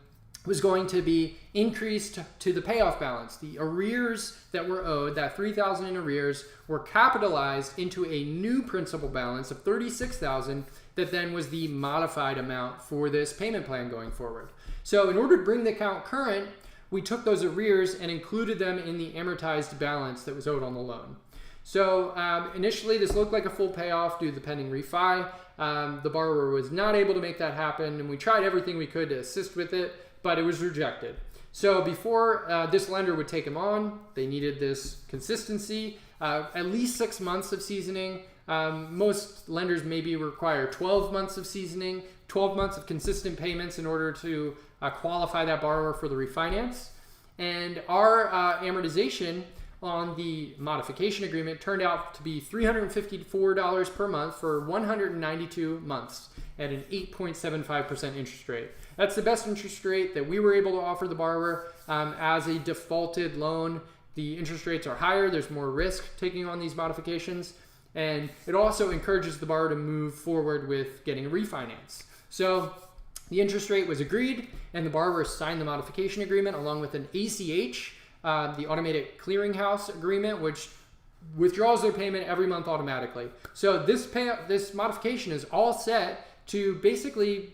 was going to be increased to the payoff balance. The arrears that were owed, that $3,000 in arrears, were capitalized into a new principal balance of $36,000 that then was the modified amount for this payment plan going forward. So in order to bring the account current, we took those arrears and included them in the amortized balance that was owed on the loan. So initially this looked like a full payoff due to the pending refi. The borrower was not able to make that happen, and we tried everything we could to assist with it, but it was rejected. So before this lender would take him on, they needed this consistency, at least 6 months of seasoning. Most lenders maybe require 12 months of seasoning, 12 months of consistent payments in order to qualify that borrower for the refinance. And our amortization on the modification agreement turned out to be $354 per month for 192 months at an 8.75% interest rate. That's the best interest rate that we were able to offer the borrower as a defaulted loan. The interest rates are higher, there's more risk taking on these modifications, and it also encourages the borrower to move forward with getting a refinance. So the interest rate was agreed, and the borrower signed the modification agreement along with an ACH, the automated clearinghouse agreement, which withdraws their payment every month automatically. So this modification is all set to basically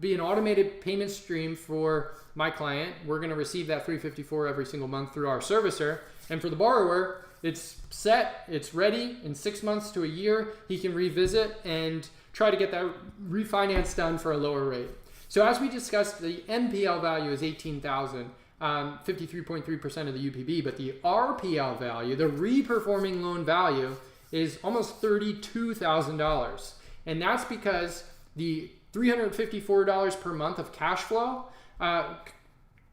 be an automated payment stream for my client. We're going to receive that $354 every single month through our servicer, and for the borrower, it's set, it's ready. In 6 months to a year, he can revisit and try to get that refinance done for a lower rate. So as we discussed, the NPL value is $18,000, 53.3% of the UPB, but the RPL value, the reperforming loan value, is almost $32,000. And that's because the $354 per month of cash flow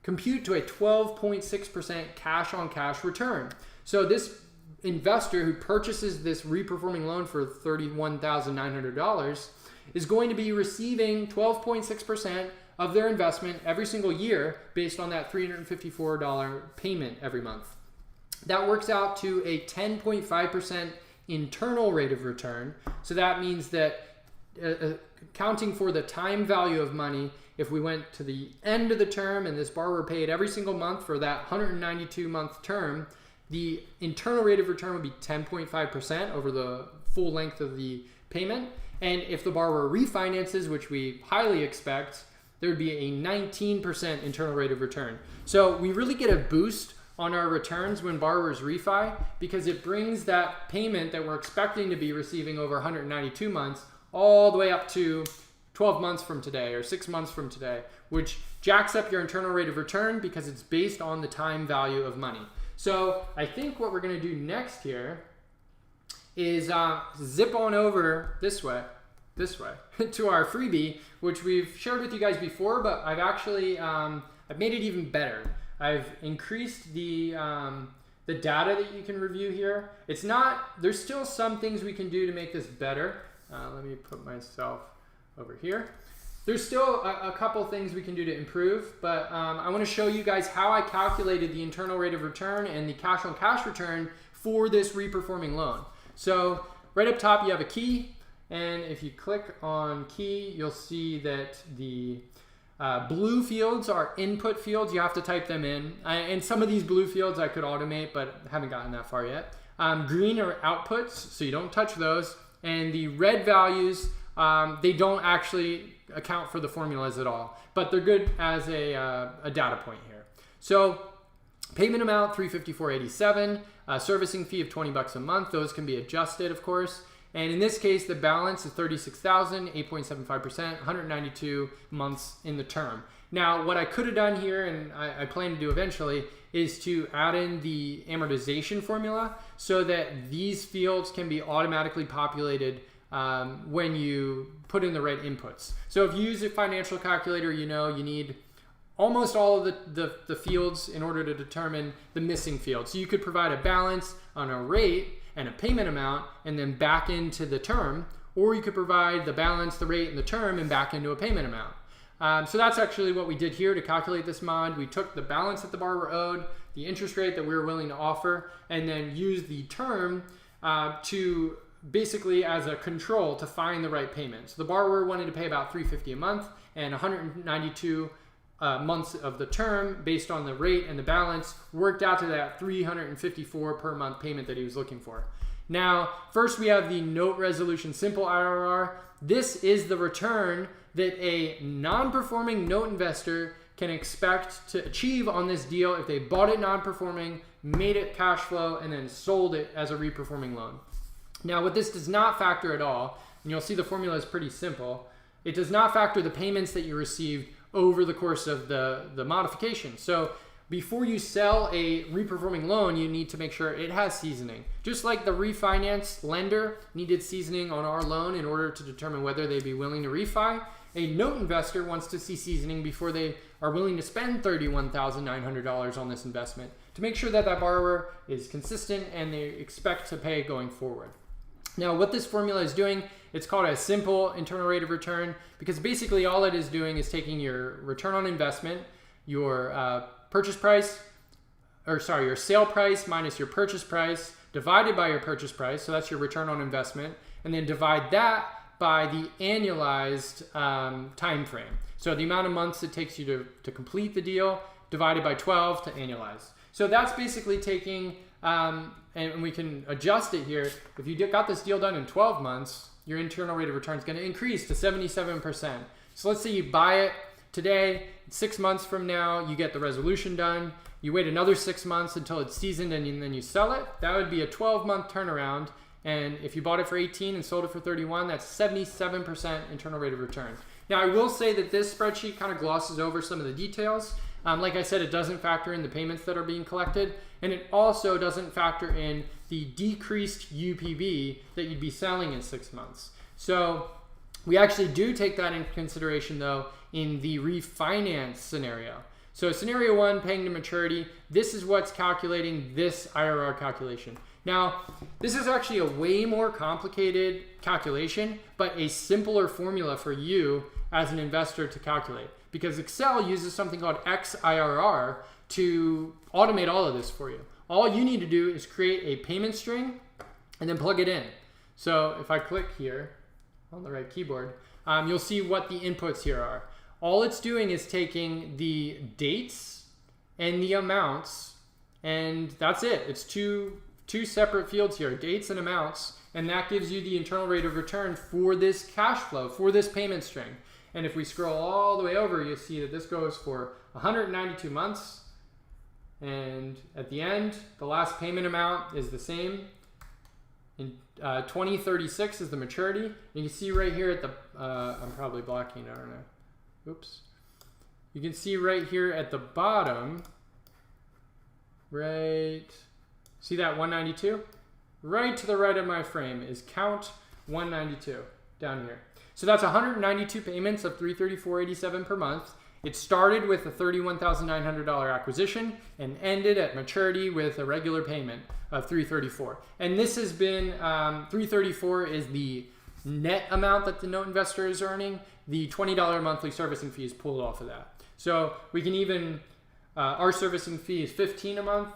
compute to a 12.6% cash on cash return. So this investor who purchases this reperforming loan for $31,900 is going to be receiving 12.6% of their investment every single year based on that $354 payment every month. That works out to a 10.5% internal rate of return. So that means that accounting for the time value of money, if we went to the end of the term and this borrower paid every single month for that 192-month term, the internal rate of return would be 10.5% over the full length of the payment. And if the borrower refinances, which we highly expect, there would be a 19% internal rate of return. So we really get a boost on our returns when borrowers refi because it brings that payment that we're expecting to be receiving over 192 months all the way up to 12 months from today or 6 months from today, which jacks up your internal rate of return because it's based on the time value of money. So I think what we're going to do next here is zip on over this way to our freebie, which we've shared with you guys before, but I've actually I've made it even better. I've increased the data that you can review here. There's still some things we can do to make this better. Let me put myself over here. There's still a couple things we can do to improve, but I want to show you guys how I calculated the internal rate of return and the cash on cash return for this reperforming loan. So right up top, you have a key, and if you click on key, you'll see that the blue fields are input fields. You have to type them in, and some of these blue fields I could automate, but haven't gotten that far yet. Green are outputs, so you don't touch those, and the red values, they don't actually account for the formulas at all, but they're good as a data point here. So payment amount $354.87, servicing fee of $20 a month. Those can be adjusted, of course. And in this case, the balance is $36,000, 8.75%, 192 months in the term. Now, what I could have done here, and I plan to do eventually, is to add in the amortization formula so that these fields can be automatically populated when you put in the right inputs. So if you use a financial calculator, you know you need almost all of the fields in order to determine the missing field. So you could provide a balance on a rate and a payment amount and then back into the term, or you could provide the balance, the rate, and the term and back into a payment amount. So that's actually what we did here to calculate this mod. We took the balance that the borrower owed, the interest rate that we were willing to offer, and then used the term to basically as a control to find the right payment. So the borrower wanted to pay about $350 a month, and 192 months of the term based on the rate and the balance worked out to that $354 per month payment that he was looking for. Now, first we have the note resolution simple IRR. This is the return that a non-performing note investor can expect to achieve on this deal if they bought it non-performing, made it cash flow, and then sold it as a reperforming loan. Now, what this does not factor at all, and you'll see the formula is pretty simple, it does not factor the payments that you received over the course of the modification. So before you sell a reperforming loan, you need to make sure it has seasoning. Just like the refinance lender needed seasoning on our loan in order to determine whether they'd be willing to refi, a note investor wants to see seasoning before they are willing to spend $31,900 on this investment to make sure that that borrower is consistent and they expect to pay going forward. Now, what this formula is doing, it's called a simple internal rate of return because basically all it is doing is taking your return on investment, your your sale price minus your purchase price divided by your purchase price, so that's your return on investment, and then divide that by the annualized time frame. So the amount of months it takes you to complete the deal divided by 12 to annualize. So that's basically taking and we can adjust it here. If you got this deal done in 12 months, your internal rate of return is going to increase to 77%. So let's say you buy it today, 6 months from now, you get the resolution done. You wait another 6 months until it's seasoned and then you sell it. That would be a 12-month turnaround. And if you bought it for 18 and sold it for 31, that's 77% internal rate of return. Now, I will say that this spreadsheet kind of glosses over some of the details. Like I said, it doesn't factor in the payments that are being collected, and it also doesn't factor in the decreased UPB that you'd be selling in 6 months. So we actually do take that into consideration, though, in the refinance scenario. So scenario 1, paying to maturity, this is what's calculating this IRR calculation. Now, this is actually a way more complicated calculation, but a simpler formula for you as an investor to calculate, because Excel uses something called XIRR to automate all of this for you. All you need to do is create a payment string and then plug it in. So if I click here on the right keyboard, you'll see what the inputs here are. All it's doing is taking the dates and the amounts, and that's it. It's two separate fields here, dates and amounts, and that gives you the internal rate of return for this cash flow, for this payment string. And if we scroll all the way over, you'll see that this goes for 192 months. And at the end, the last payment amount is the same. In 2036 is the maturity. And you can see right here at the, I'm probably blocking, I don't know. Oops. You can see right here at the bottom, right, see that 192? Right to the right of my frame is count 192 down here. So that's 192 payments of $334.87 per month. It started with a $31,900 acquisition and ended at maturity with a regular payment of $334. And this has been, $334 is the net amount that the note investor is earning. The $20 monthly servicing fee is pulled off of that. So we can even, our servicing fee is $15 a month,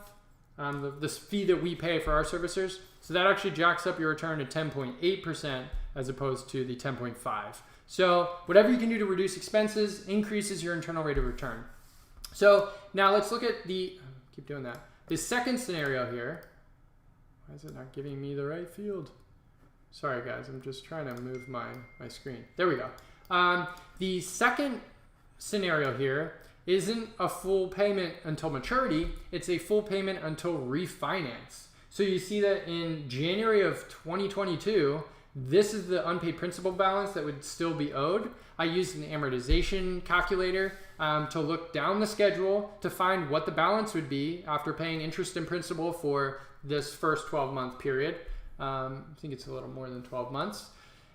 this fee that we pay for our servicers. So that actually jacks up your return to 10.8% as opposed to the 10.5. So whatever you can do to reduce expenses increases your internal rate of return. So now let's look at the, keep doing that, the second scenario here. Why is it not giving me the right field? Sorry guys, I'm just trying to move my screen. There we go. The second scenario here isn't a full payment until maturity, it's a full payment until refinance. So you see that in January of 2022, this is the unpaid principal balance that would still be owed. I used an amortization calculator to look down the schedule to find what the balance would be after paying interest and principal for this first 12-month period. I think it's a little more than 12 months.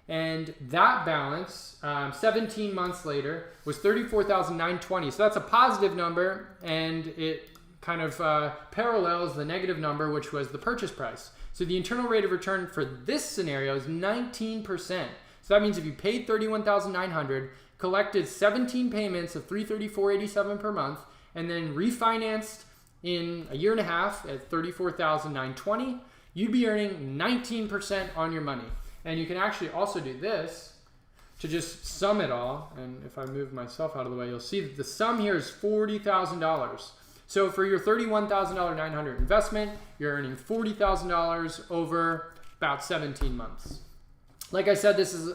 And that balance, 17 months later, was $34,920. So that's a positive number, and it kind of parallels the negative number, which was the purchase price. So the internal rate of return for this scenario is 19%. So that means if you paid $31,900, collected 17 payments of $334.87 per month, and then refinanced in a year and a half at $34,920, you'd be earning 19% on your money. And you can actually also do this to just sum it all. And if I move myself out of the way, you'll see that the sum here is $40,000. So for your $31,900 investment, you're earning $40,000 over about 17 months. Like I said, this is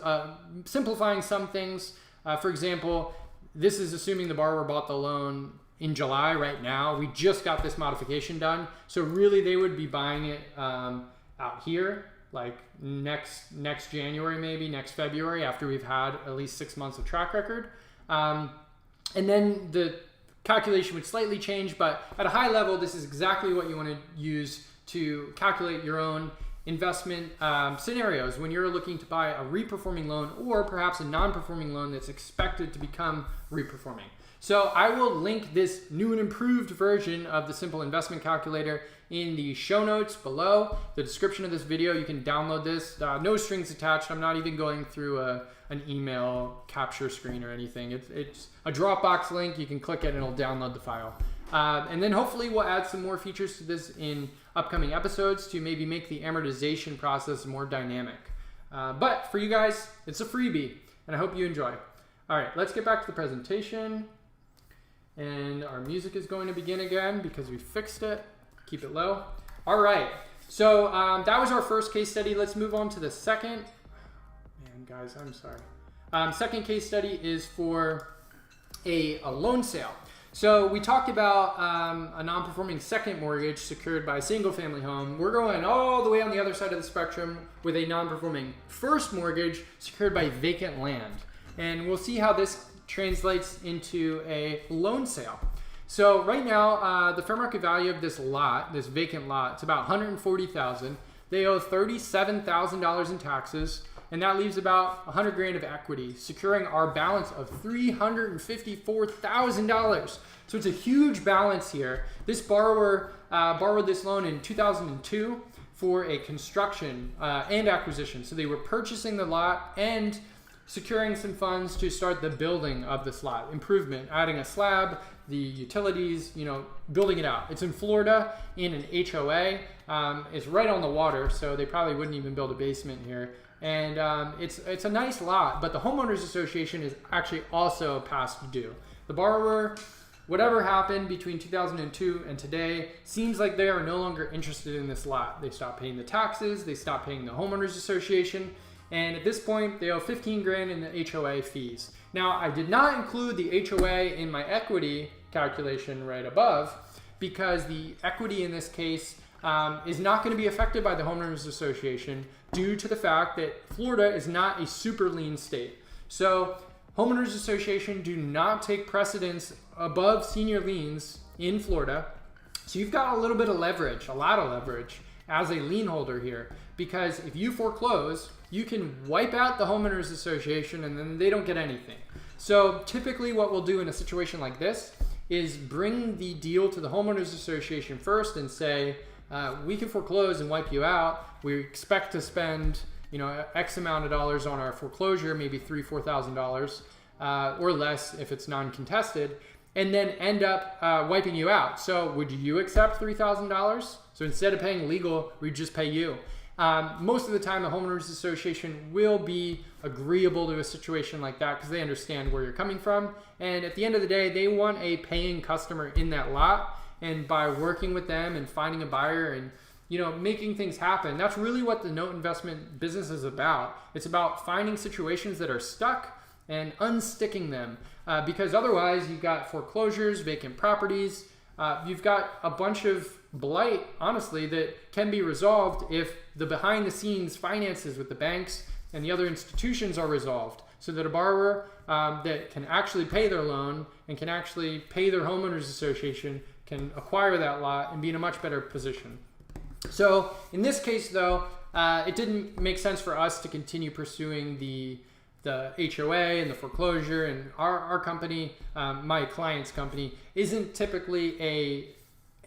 simplifying some things. For example, this is assuming the borrower bought the loan in July right now. We just got this modification done. So really they would be buying it out here, like next January, maybe next February, after we've had at least 6 months of track record. And then the calculation would slightly change, but at a high level, this is exactly what you want to use to calculate your own investment scenarios when you're looking to buy a reperforming loan or perhaps a non-performing loan that's expected to become reperforming. So I will link this new and improved version of the Simple Investment Calculator in the show notes below the description of this video. You can download this, no strings attached. I'm not even going through an email capture screen or anything. It's a Dropbox link. You can click it and it'll download the file. And then hopefully we'll add some more features to this in upcoming episodes to maybe make the amortization process more dynamic. But for you guys, it's a freebie and I hope you enjoy. All right, let's get back to the presentation. And our music is going to begin again because we fixed it. Keep it low. All right, so that was our first case study. Let's move on to the second. Man, guys, I'm sorry. Second case study is for a loan sale. So we talked about a non-performing second mortgage secured by a single family home. We're going all the way on the other side of the spectrum with a non-performing first mortgage secured by vacant land. And we'll see how this translates into a loan sale. So right now, the fair market value of this lot, this vacant lot, it's about $140,000. They owe $37,000 in taxes, and that leaves about $100,000 of equity, securing our balance of $354,000. So it's a huge balance here. This borrower borrowed this loan in 2002 for a construction and acquisition. So they were purchasing the lot and securing some funds to start the building of this lot, improvement, adding a slab, the utilities, building it out. It's in Florida in an HOA. It's right on the water, so they probably wouldn't even build a basement here. And it's a nice lot, but the homeowners association is actually also past due. The borrower, whatever happened between 2002 and today, seems like they are no longer interested in this lot. They stopped paying the taxes, they stopped paying the homeowners association, and at this point they owe $15,000 in the HOA fees. Now, I did not include the HOA in my equity calculation right above because the equity in this case is not going to be affected by the homeowners association due to the fact that Florida is not a super lien state. So homeowners association do not take precedence above senior liens in Florida. So you've got a little bit of leverage, a lot of leverage as a lien holder here, because if you foreclose, you can wipe out the homeowners association and then they don't get anything. So typically what we'll do in a situation like this is bring the deal to the homeowners association first and say, we can foreclose and wipe you out. We expect to spend, X amount of dollars on our foreclosure, maybe $3,000, $4,000 or less if it's non-contested, and then end up wiping you out. So would you accept $3,000? So instead of paying legal, we just pay you. Most of the time, the homeowners association will be agreeable to a situation like that because they understand where you're coming from. And at the end of the day, they want a paying customer in that lot. And by working with them and finding a buyer and making things happen, that's really what the note investment business is about. It's about finding situations that are stuck and unsticking them, because otherwise you've got foreclosures, vacant properties, you've got a bunch of blight, honestly, that can be resolved if the behind the scenes finances with the banks and the other institutions are resolved, so that a borrower that can actually pay their loan and can actually pay their homeowners association can acquire that lot and be in a much better position. So in this case though, it didn't make sense for us to continue pursuing the HOA and the foreclosure, and our company, my client's company, isn't typically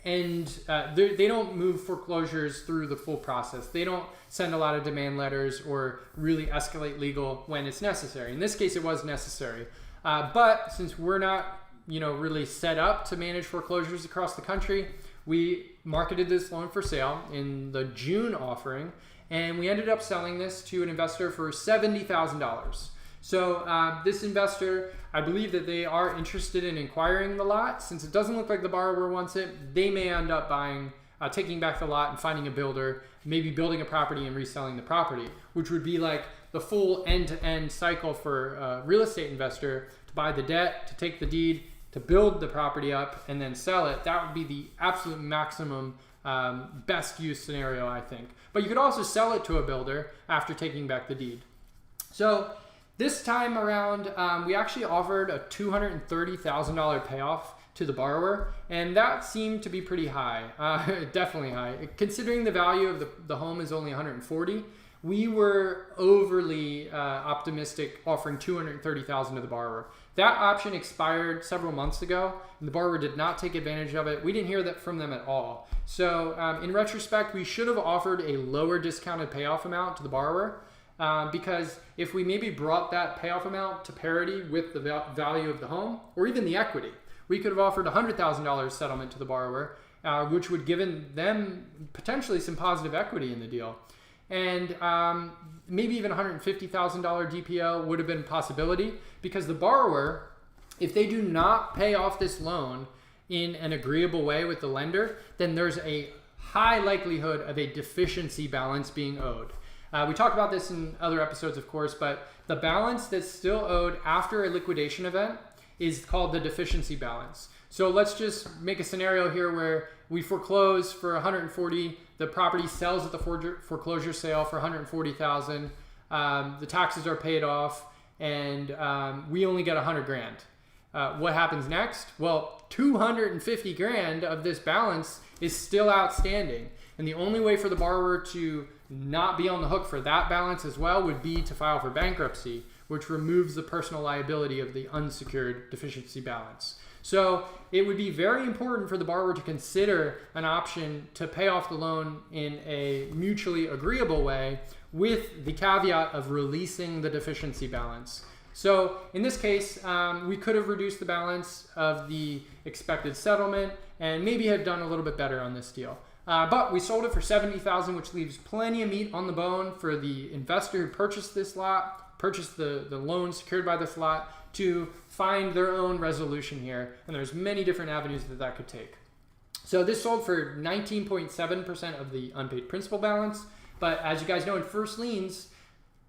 they don't move foreclosures through the full process. They don't send a lot of demand letters or really escalate legal when it's necessary. In this case, it was necessary. But since we're not really set up to manage foreclosures across the country, we marketed this loan for sale in the June offering, and we ended up selling this to an investor for $70,000. So this investor, I believe that they are interested in acquiring the lot. Since it doesn't look like the borrower wants it, they may end up taking back the lot and finding a builder, maybe building a property and reselling the property, which would be like the full end-to-end cycle for a real estate investor to buy the debt, to take the deed, to build the property up and then sell it. That would be the absolute maximum best use scenario, I think. But you could also sell it to a builder after taking back the deed. So this time around, we actually offered a $230,000 payoff to the borrower, and that seemed to be pretty high, definitely high. Considering the value of the home is only $140,000, we were overly optimistic offering $230,000 to the borrower. That option expired several months ago, and the borrower did not take advantage of it. We didn't hear that from them at all. So in retrospect, we should have offered a lower discounted payoff amount to the borrower, because if we maybe brought that payoff amount to parity with the value of the home or even the equity, we could have offered $100,000 settlement to the borrower, which would given them potentially some positive equity in the deal. And maybe even $150,000 DPO would have been a possibility, because the borrower, if they do not pay off this loan in an agreeable way with the lender, then there's a high likelihood of a deficiency balance being owed. We talked about this in other episodes, of course, but the balance that's still owed after a liquidation event is called the deficiency balance. So let's just make a scenario here where we foreclose for 140, the property sells at the foreclosure sale for 140,000, the taxes are paid off, and we only get 100 grand. What happens next? Well, 250 grand of this balance is still outstanding. And the only way for the borrower to not be on the hook for that balance as well would be to file for bankruptcy, which removes the personal liability of the unsecured deficiency balance. So it would be very important for the borrower to consider an option to pay off the loan in a mutually agreeable way with the caveat of releasing the deficiency balance. So in this case, we could have reduced the balance of the expected settlement and maybe have done a little bit better on this deal. But we sold it for $70,000, which leaves plenty of meat on the bone for the investor who purchased this lot, purchased the loan secured by this lot, to find their own resolution here. And there's many different avenues that could take. So this sold for 19.7% of the unpaid principal balance. But as you guys know, in first liens,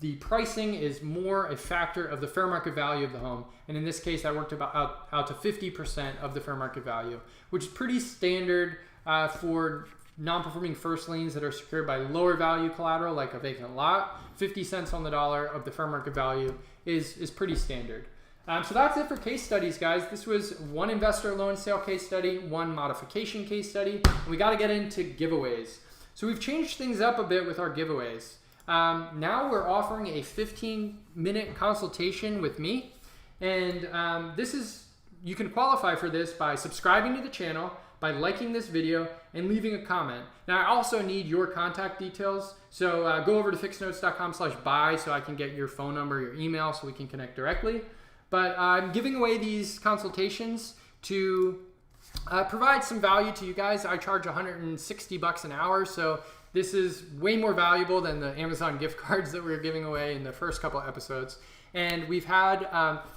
the pricing is more a factor of the fair market value of the home. And in this case, that worked about out to 50% of the fair market value, which is pretty standard for non-performing first liens that are secured by lower value collateral like a vacant lot. 50 cents on the dollar of the fair market value is pretty standard. So that's it for case studies, guys. This was one investor loan sale case study, one modification case study. And we got to get into giveaways. So we've changed things up a bit with our giveaways. Now we're offering a 15-minute consultation with me. And you can qualify for this by subscribing to the channel, by liking this video, and leaving a comment. Now I also need your contact details. So go over to FIXnotes.com/buy so I can get your phone number, your email, so we can connect directly. But I'm giving away these consultations to provide some value to you guys. I charge $160 an hour, so this is way more valuable than the Amazon gift cards that we were giving away in the first couple episodes. And we've had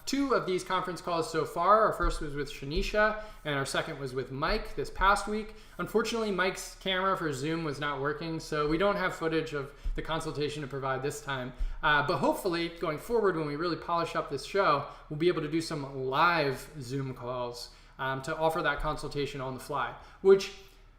2 of these conference calls so far. Our first was with Shanisha, and our second was with Mike this past week. Unfortunately, Mike's camera for Zoom was not working, so we don't have footage of the consultation to provide this time. But hopefully, going forward, when we really polish up this show, we'll be able to do some live Zoom calls to offer that consultation on the fly, which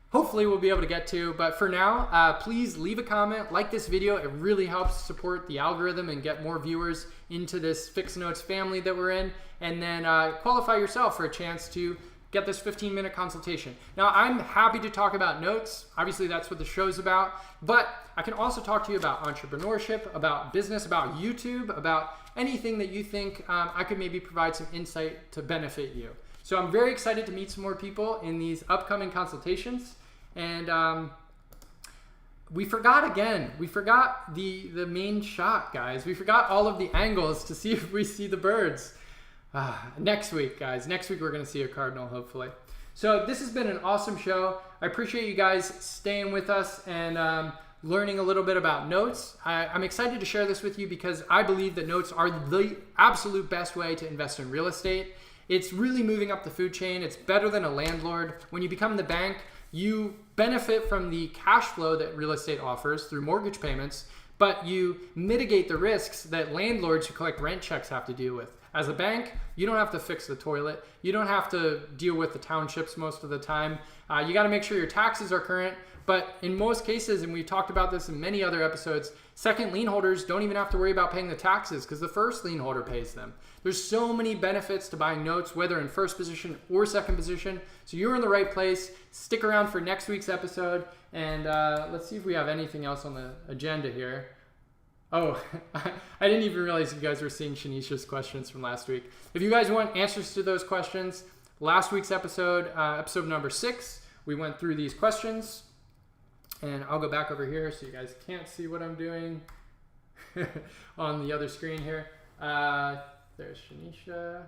hopefully we'll be able to get to. But for now, please leave a comment, like this video. It really helps support the algorithm and get more viewers into this FIXnotes family that we're in. And then qualify yourself for a chance to get this 15-minute consultation. Now, I'm happy to talk about notes. Obviously, that's what the show's about. But I can also talk to you about entrepreneurship, about business, about YouTube, about anything that you think I could maybe provide some insight to benefit you. So I'm very excited to meet some more people in these upcoming consultations. And we forgot again. We forgot the main shot, guys. We forgot all of the angles to see if we see the birds. Next week, guys. Next week we're going to see a cardinal, hopefully. So this has been an awesome show. I appreciate you guys staying with us and learning a little bit about notes. I'm excited to share this with you because I believe that notes are the absolute best way to invest in real estate. It's really moving up the food chain. It's better than a landlord. When you become the bank, you benefit from the cash flow that real estate offers through mortgage payments, but you mitigate the risks that landlords who collect rent checks have to deal with. As a bank, you don't have to fix the toilet. You don't have to deal with the townships most of the time. You got to make sure your taxes are current. But in most cases, and we've talked about this in many other episodes, second lien holders don't even have to worry about paying the taxes because the first lien holder pays them. There's so many benefits to buying notes, whether in first position or second position. So you're in the right place. Stick around for next week's episode. And let's see if we have anything else on the agenda here. Oh, I didn't even realize you guys were seeing Shanisha's questions from last week. If you guys want answers to those questions, last week's episode, episode number 6, we went through these questions. And I'll go back over here so you guys can't see what I'm doing on the other screen here. There's Shanisha.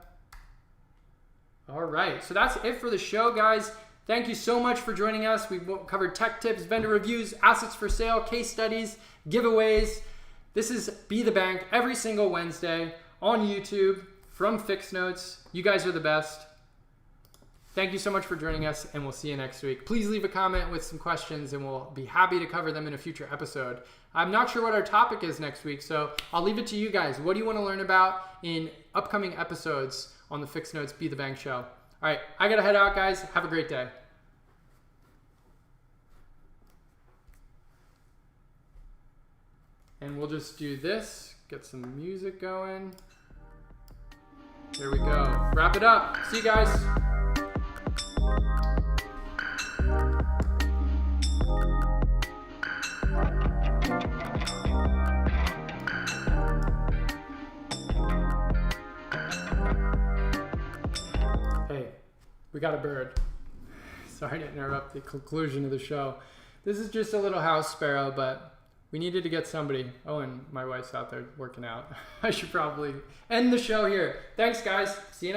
All right, so that's it for the show, guys. Thank you so much for joining us. We've covered tech tips, vendor reviews, assets for sale, case studies, giveaways. This is Be the Bank every single Wednesday on YouTube from FIXnotes. You guys are the best. Thank you so much for joining us, and we'll see you next week. Please leave a comment with some questions, and we'll be happy to cover them in a future episode. I'm not sure what our topic is next week, so I'll leave it to you guys. What do you want to learn about in upcoming episodes on the FIXnotes Be the Bank show. All right, I gotta head out, guys. Have a great day. And we'll just do this, get some music going. There we go. Wrap it up. See you guys. Hey, we got a bird. Sorry to interrupt the conclusion of the show. This is just a little house sparrow, but we needed to get somebody. Oh, and my wife's out there working out. I should probably end the show here. Thanks, guys. See you next time.